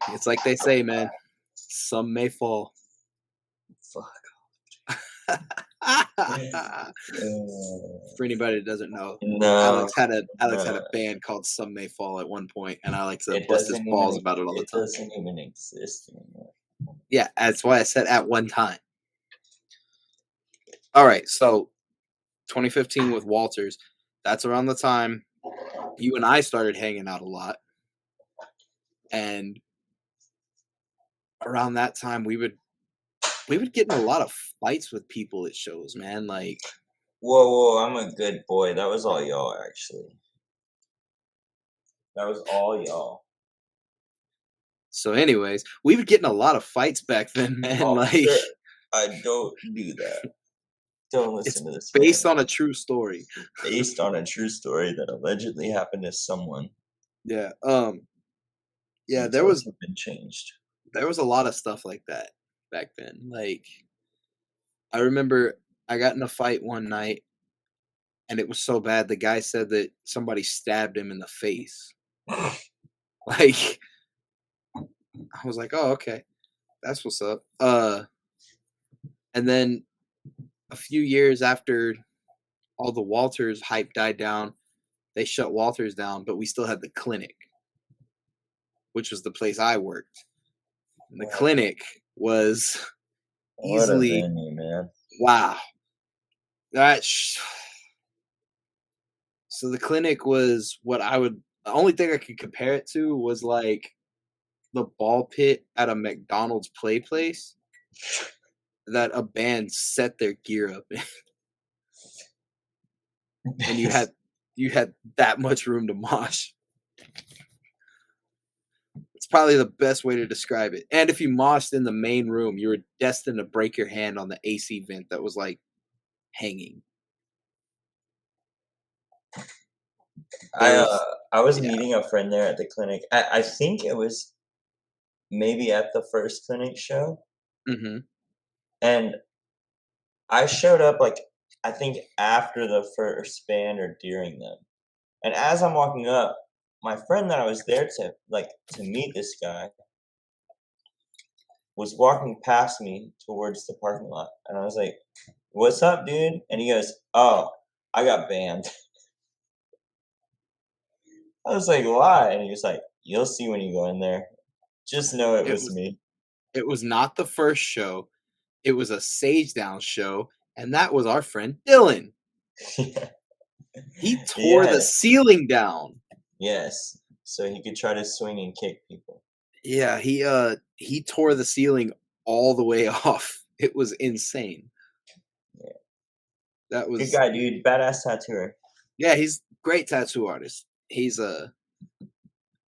It's like they say, man. Some may fall. fuck. For anybody that doesn't know, No, Alex had a no. band called Some May Fall at one point, and I like to It bust his doesn't balls even. about it all the It time. doesn't even exist anymore. Yeah, that's why I said at one time. All right, so 2015 with Walters. That's around the time you and I started hanging out a lot, and around that time we would get in a lot of fights with people at shows, man. Like, Whoa, I'm a good boy. That was all y'all, actually. That was all y'all. so anyways, we would get in a lot of fights back then, man. Officer, Like, I don't do that. Don't it's listen to this based man. on a true story. Based on a true story that allegedly happened to someone. Yeah. Yeah, Details have been changed. there was a lot of stuff like that back then. Like, I remember I got in a fight one night and it was so bad the guy said that somebody stabbed him in the face. Like, I was like, "Oh, okay. That's what's up." And then a few years after all the Walters hype died down, they shut Walters down, but we still had the clinic, which was the place I worked. And the clinic was What a easily, venue, man. wow. That So the clinic was the only thing I could compare it to was like the ball pit at a McDonald's play place that a band set their gear up in. And you had that much room to mosh. It's probably the best way to describe it. And if you moshed in the main room, you were destined to break your hand on the AC vent that was like hanging. I was Yeah. meeting a friend there at the clinic. I think it was maybe at the first clinic show, Mm-hmm. and I showed up like I think after the first band or during them. And as I'm walking up, my friend that I was there to meet this guy was walking past me towards the parking lot, and I was like, "What's up, dude?" And he goes, "Oh, I got banned." I was like, "Why?" And he was like, "You'll see when you go in there. Just know it It was was me." not the first show. It was a Sage Down show, and that was our friend Dylan. He tore the Yeah. ceiling down. Yes. So he could try to swing and kick people. Yeah, he tore the ceiling all the way off. It was insane. Yeah. That Good was guy, dude. Badass tattooer. Yeah, he's great tattoo artist. He's a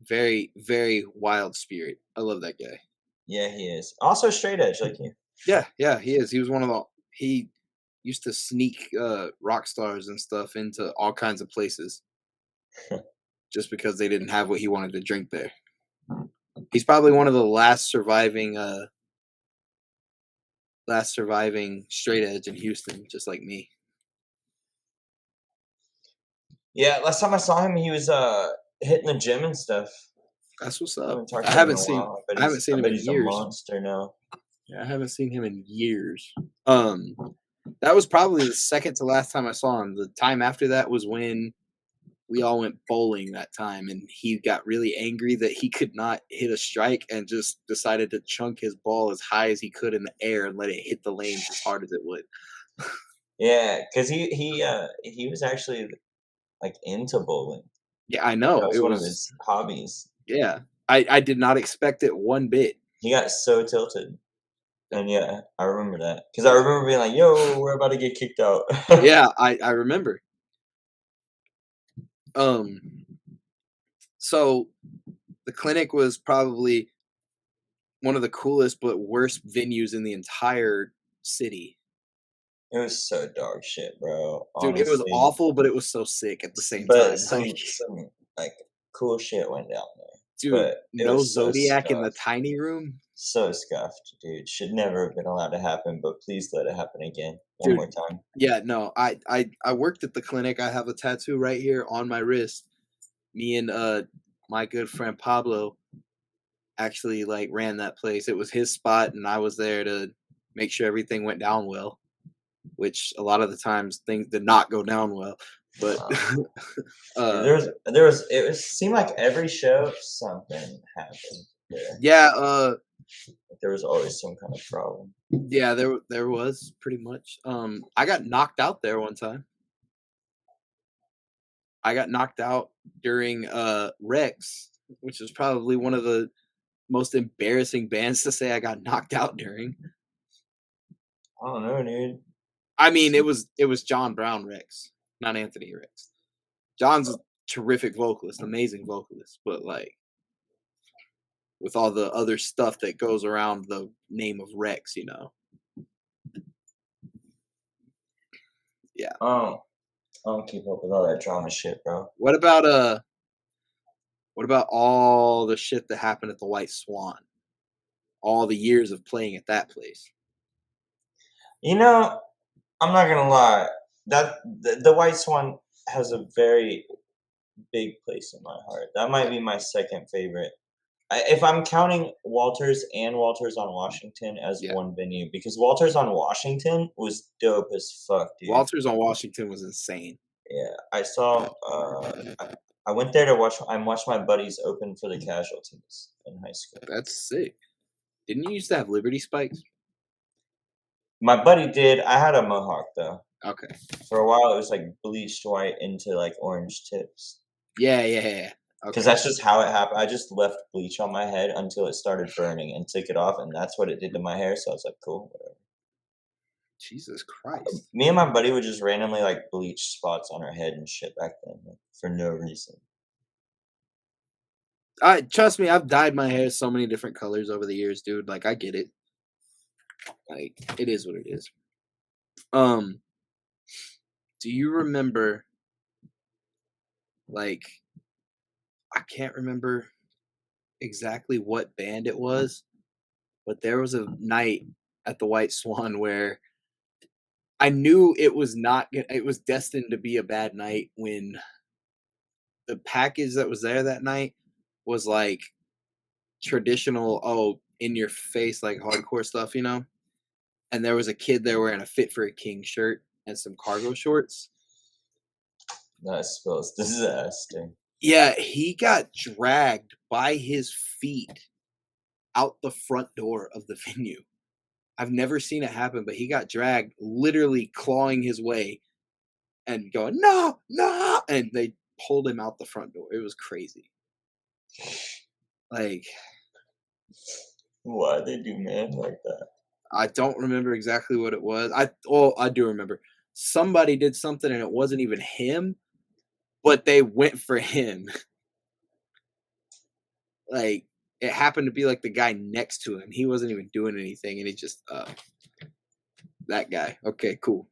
very, very wild spirit. I love that guy. Yeah, he is. Also straight edge, like you. Yeah, he is. He was one of the he used to sneak rock stars and stuff into all kinds of places just because they didn't have what he wanted to drink there. He's probably one of the last surviving straight edge in Houston, just like me. Yeah, last time I saw him, he was hitting the gym and stuff. That's what's I up. haven't talked I to him in haven't a seen while. I haven't seen I him bet in he's a years. monster now. Yeah, I haven't seen him in years. That was probably the second to last time I saw him. The time after that was when we all went bowling that time, and he got really angry that he could not hit a strike and just decided to chunk his ball as high as he could in the air and let it hit the lanes as hard as it would. Yeah, because he was actually like into bowling. Yeah, I know. That It was one of was his hobbies. yeah. I did not expect it one bit. He got so tilted. And yeah, I remember that because I remember being like, "Yo, we're about to get kicked out." Yeah, I remember. Um, so the clinic was probably one of the coolest but worst venues in the entire city. It was so dog shit, bro. Dude, it was Honestly, awful, but it was so sick at the same but time. Like, some like cool shit went down there, dude, but it no was so Zodiac in the scuffed, tiny room. so scuffed, dude. Should never have been allowed to happen, but please let it happen again one Dude, more time. yeah, no, I worked at the clinic. I have a tattoo right here on my wrist. Me and my good friend Pablo actually like ran that place. It was his spot, and I was there to make sure everything went down well. Which a lot of the times things did not go down well. But Uh, uh, it seemed like every show something happened there. yeah, Like, there was always some kind of problem. yeah, there was pretty much. I got knocked out there one time. I got knocked out during Rex, which is probably one of the most embarrassing bands to say I got knocked out during. I don't know, dude. I mean, it was John Brown Rex, not Anthony Rex. John's a terrific vocalist, amazing vocalist, but like with all the other stuff that goes around the name of Rex, you know. Yeah. I don't keep up with all that drama shit, bro. What about all the shit that happened at the White Swan? All the years of playing at that place. You know, I'm not gonna lie. That the White Swan has a very big place in my heart. That might be my second favorite. If I'm counting Walters and Walters on Washington as Yeah. one venue, because Walters on Washington was dope as fuck, dude. Walters on Washington was insane. Yeah, I saw. I went there to watch. I watched my buddies open for the Casualties in high school. That's sick. Didn't you used to have Liberty Spikes? My buddy did. I had a mohawk though. Okay. For a while, it was like bleached white into like orange tips. Yeah. Because Okay. that's just how it happened. I just left bleach on my head until it started burning and took it off, and that's what it did to my hair. So I was like, cool, whatever. Jesus Christ. Me and my buddy would just randomly like bleach spots on our head and shit back then, like, for no reason. I trust me, I've dyed my hair so many different colors over the years, dude. Like I get it. Like it is what it is. Do you remember like I can't remember exactly what band it was, but there was a night at the White Swan where I knew it was not it was destined to be a bad night when the package that was there that night was like traditional, oh, in your face, like hardcore stuff, you know? And there was a kid there wearing a Fit for a King shirt and some cargo shorts. That spells disaster. Yeah, he got dragged by his feet out the front door of the venue. I've never seen it happen, but he got dragged, literally clawing his way and going, no, no. And they pulled him out the front door. It was crazy. Like, Why they do man like that? I don't remember exactly what it was. I do remember. Somebody did something and it wasn't even him, but they went for him. Like, it happened to be like the guy next to him. He wasn't even doing anything, and he just that guy. Okay, cool.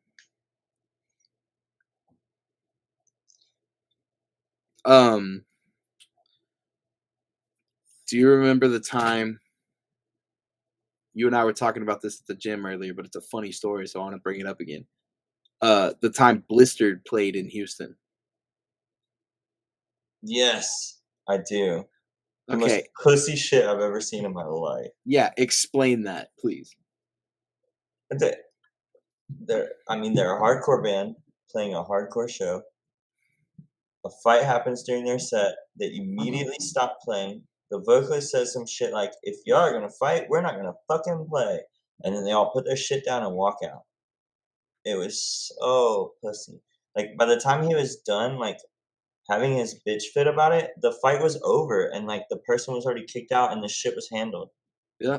Do you remember the time you and I were talking about this at the gym earlier, but it's a funny story, so I want to bring it up again. The time Blistered played in Houston. Yes, I do. The most Okay, pussy shit I've ever seen in my life. yeah, explain that, please. They're a hardcore band playing a hardcore show. A fight happens during their set. They immediately stop playing. The vocalist says some shit like, if y'all are gonna fight, we're not gonna fucking play. And then they all put their shit down and walk out. it was so pussy. Like, by the time he was done, like, having his bitch fit about it, the fight was over, and, like, the person was already kicked out, and the shit was handled. Yeah.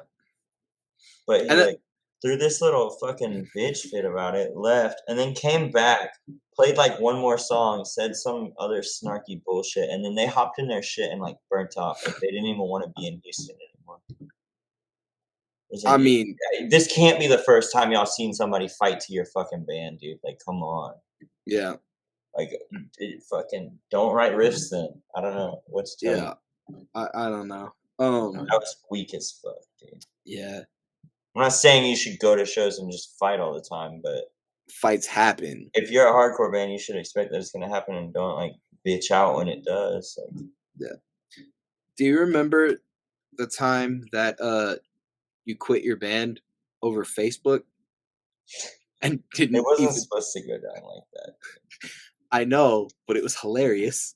But he, And like, threw this little fucking bitch fit about it, left, and then came back, played, like, one more song, said some other snarky bullshit, and then they hopped in their shit and, like, burnt off. Like, they didn't even wanna be in Houston anymore. It's I like, mean, this can't be the first time y'all seen somebody fight to your fucking band, dude. Like, come on. yeah, Like, fucking don't write riffs then. I don't know what to tell yeah. you. I don't know. That was weak as fuck, dude. Yeah. I'm not saying you should go to shows and just fight all the time, but Fights happen. if you're a hardcore band, you should expect that it's gonna happen and don't, like, bitch out when it does. Like, Yeah. Do you remember the time that you quit your band over Facebook and it didn't wasn't even? supposed to go down like that. I know, but it was hilarious.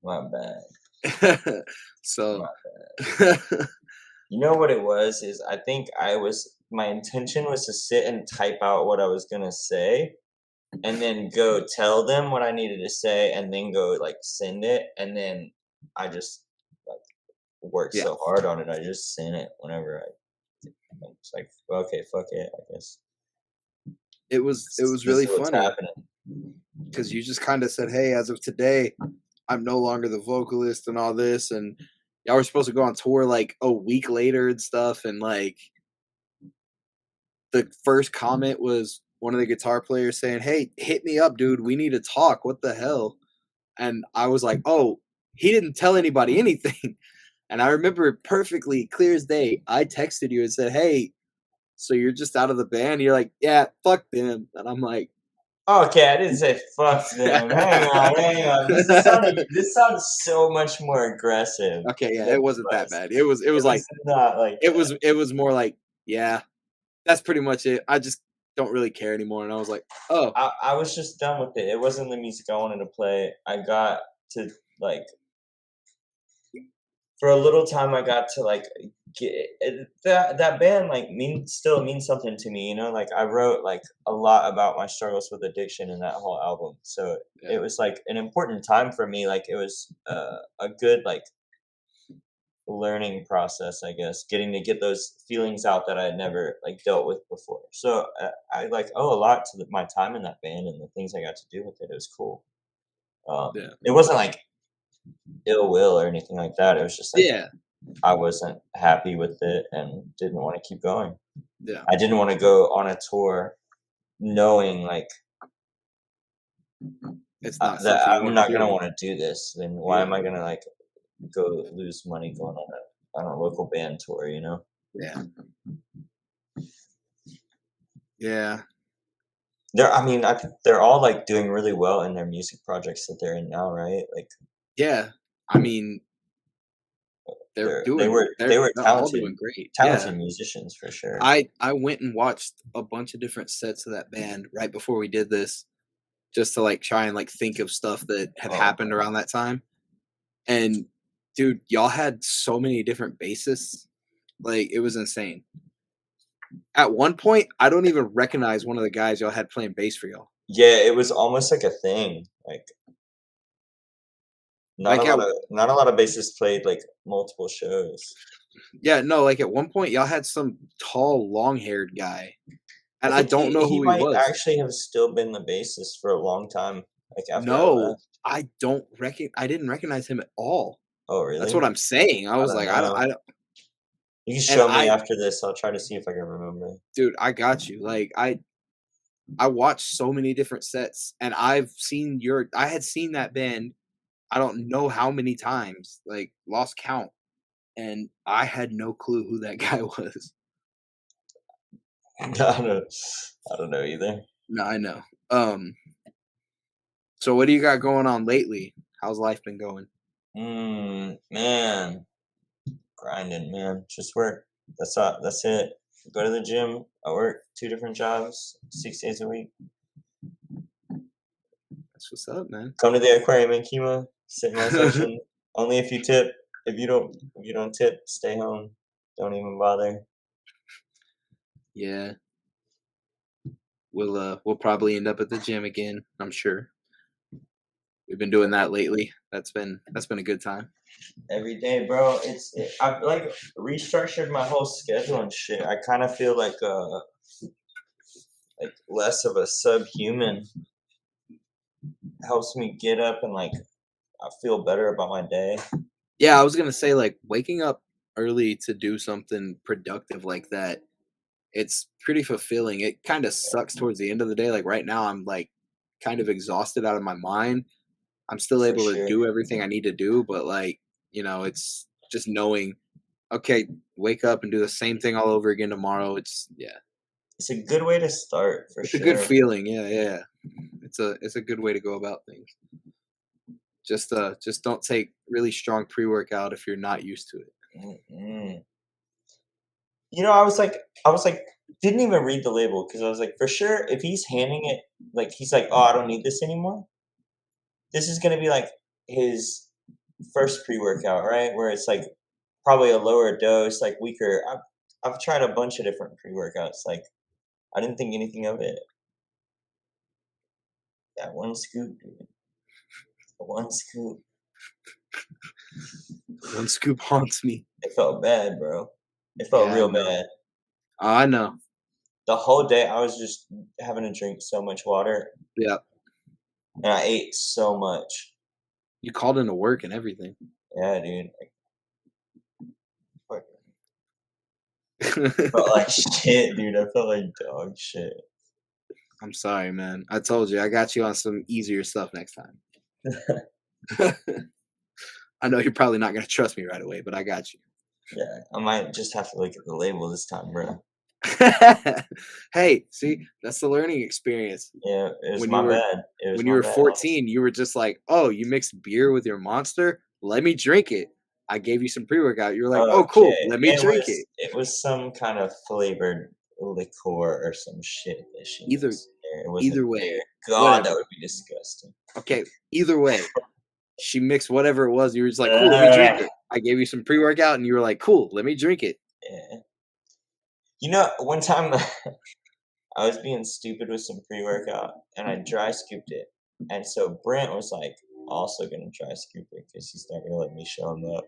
My bad. So, My bad. You know what it was? Is I think my intention was to sit and type out what I was gonna say, and then go tell them what I needed to say, and then go, like, send it, and then I just, like, worked yeah, so hard on it, I just sent it whenever I'm just like, "Okay, fuck it, I guess. it was This really is what's funny happening." because you just kind of said, "Hey, as of today, I'm no longer the vocalist and all this," and y'all were supposed to go on tour like a week later and stuff, and like the first comment was one of the guitar players saying, "Hey, hit me up, dude. We need to talk. What the hell?" And I was like, "Oh, he didn't tell anybody anything." And I remember it perfectly, clear as day. I texted you and said, "Hey, so you're just out of the band?" You're like, "Yeah, fuck them." And I'm like, Okay, I didn't say fuck them. Hang on, hang on. This sounds so much more aggressive okay, yeah, than it it wasn't that was. bad. It was It like was not like that. it was more like, yeah, that's pretty much it. I just don't really care anymore. And I was like, oh, I was just done with it. It wasn't the music I wanted to play. I got to, like, for a little time, I got to, like, that band, like, still means something to me, you know? Like, I wrote, like, a lot about my struggles with addiction in that whole album, so yeah, it was, like, an important time for me. Like, it was, a good, like, learning process, I guess, getting to get those feelings out that I had never, like, dealt with before. So, I, like, owe a lot to my time in that band and the things I got to do with it. It was cool. yeah, It wasn't, like, ill will or anything like that. It was just, like, yeah, I wasn't happy with it and didn't wanna keep going. yeah, I didn't wanna go on a tour knowing, like, it's not that something you I'm want to not gonna do. wanna do this. Then why Yeah, am I gonna, like, go lose money going on a local band tour, you know? yeah, yeah, I mean, I think they're all, like, doing really well in their music projects that they're in now, right? Like, yeah. I mean, they're they doing, were they were they're all talented doing great. Yeah, talented musicians for sure. I went and watched a bunch of different sets of that band right before we did this, just to like try and like think of stuff that had Oh, happened around that time. And dude, y'all had so many different bassists. Like it was insane. At one point, I don't even recognize one of the guys y'all had playing bass for y'all. yeah, it was almost like a thing. Like, Like at not a lot of bassists played, like, multiple shows. yeah, no, like at one point y'all had some tall, long-haired guy, I and I think don't know he who he might was. actually have still been the bassist for a long time, like, after I No, left. I didn't recognize him at all. Oh, That's really? what I'm saying. I I was don't like, know. I don't, You can and show me I, after this, I'll try to see if I can remember. dude, I got you. Like I watched so many different sets, and I had seen that band. I don't know how many times, like lost count, and I had no clue who that guy was. I don't know either. No, I know. Um, so what do you got going on lately? How's life been going? Man, grinding, man. Just work. That's all. That's it. Go to the gym. I work 2 different jobs, 6 days a week. That's what's up, man. Come to the aquarium in Kima. Sit in my section. Only if you tip. If you don't tip, stay home. Don't even bother. Yeah. we'll probably end up at the gym again. I'm sure. We've been doing that lately. That's been a good time. Every day, bro. I've like restructured my whole schedule and shit. I kind of feel like less of a subhuman. Helps me get up and like I feel better about my day. Yeah, I was gonna say like waking up early to do something productive like that. It's pretty fulfilling. It kind of sucks towards the end of the day. Like right now, I'm like kind of exhausted out of my mind. I'm still For able to sure. do everything I need to do, but like it's just knowing, okay, wake up and do the same thing all over again tomorrow. It's It's a good way to start for it's a good sure. feeling. Yeah. It's a good way to go about things. Just don't take really strong pre-workout if you're not used to it. Mm-mm. You know, I was like, didn't even read the label because I was like, for sure, if he's handing it, like, he's like, oh, I don't need this anymore. This is gonna be like his first pre-workout, right? Where it's like probably a lower dose, like weaker. I've tried a bunch of different pre-workouts. Like, I didn't think anything of it. That one scoop, dude. One scoop. One scoop haunts me. It felt bad, bro. It felt Yeah, I real know. bad. I know. The whole day I was just having to drink so much water Yeah. and I ate so much. You called into work and everything. Yeah, dude. Felt like shit, dude. I felt like dog shit. I'm sorry, man. I told you I got you on some easier stuff next time. I know you're probably not gonna trust me right away, but I got you. Yeah, I might just have to look at the label this time, bro. Hey, see, that's the learning experience. Yeah, it was When my you were bad. It was when you my were bad. 14, you were just like, "Oh, you mixed beer with your Monster? Let me drink it." I gave you some pre-workout. You were like, "Oh, cool. Okay, Let me drink it." it was some kind of flavored liqueur or some shit that she Either mixed in there. It wasn't either beer. way, God, that whatever. would be disgusting. Okay, either way, she mixed whatever it was. You were just like, "Cool, let me drink it." I gave you some pre-workout, and you were like, "Cool, let me drink it." Yeah. You know, one time I was being stupid with some pre-workout and I dry scooped it. And so Brent was like also gonna dry scoop it because he's not gonna let me show him up.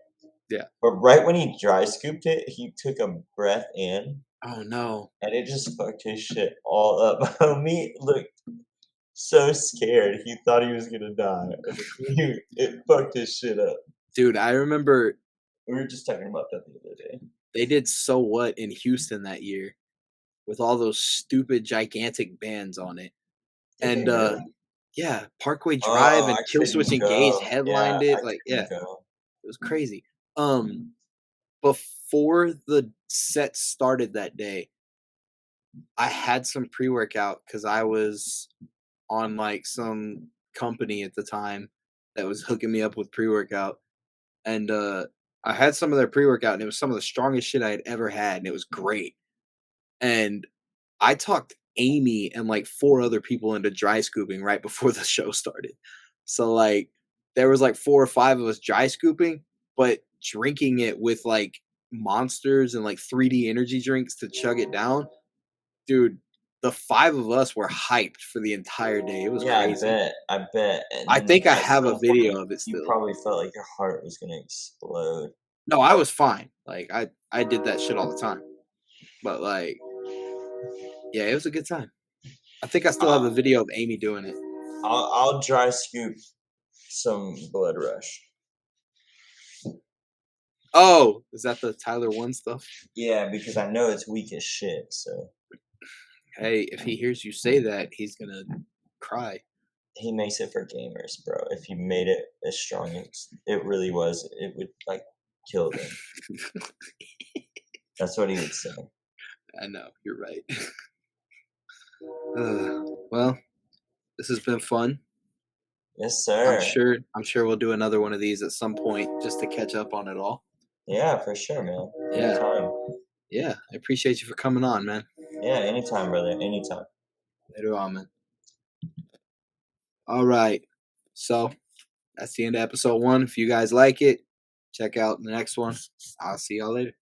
Yeah. But right when he dry scooped it, he took a breath in Oh no. and it just fucked his shit all up. Homie looked so scared. He thought he was gonna die. It fucked his shit up. Dude, I remember We were just talking about that the other day. they did So What in Houston that year with all those stupid gigantic bands on it. Did And they really? yeah, Parkway Drive Oh, and I Killswitch couldn't Engage go. Yeah, headlined it. I Like, yeah, couldn't go. it was crazy. Before the set started that day, I had some pre-workout because I was on like some company at the time that was hooking me up with pre-workout. And I had some of their pre-workout and it was some of the strongest shit I had ever had, and it was great. And I talked Amy and like 4 other people into dry scooping right before the show started. So like there was like 4 or 5 of us dry scooping, but drinking it with like monsters and like 3D energy drinks to chug it down. Dude, the 5 of us were hyped for the entire day. It was Yeah, crazy. I bet, and I then think I at have a some point, video of it you still. probably felt like your heart was gonna explode. No, I was fine. Like I did that shit all the time. But like yeah, it was a good time. I think I still have a I'll video of Amy doing it. I'll dry scoop some Blood Rush. Oh, is that the Tyler One stuff? Yeah, because I know it's weak as shit, so Hey, if he hears you say that, he's gonna cry. he makes it for gamers, bro. If he made it as strong as it really was, it would, like, kill them. That's what he would say. I know, you're right. Well, this has been fun. Yes, sir. I'm sure we'll do another one of these at some point just to catch up on it all. Yeah, for sure, man. Yeah. Anytime. Yeah, I appreciate you for coming on, man. Yeah, anytime, brother. Anytime. Later on, man. All right. So that's the end of episode 1. If you guys like it, check out the next one. I'll see y'all later.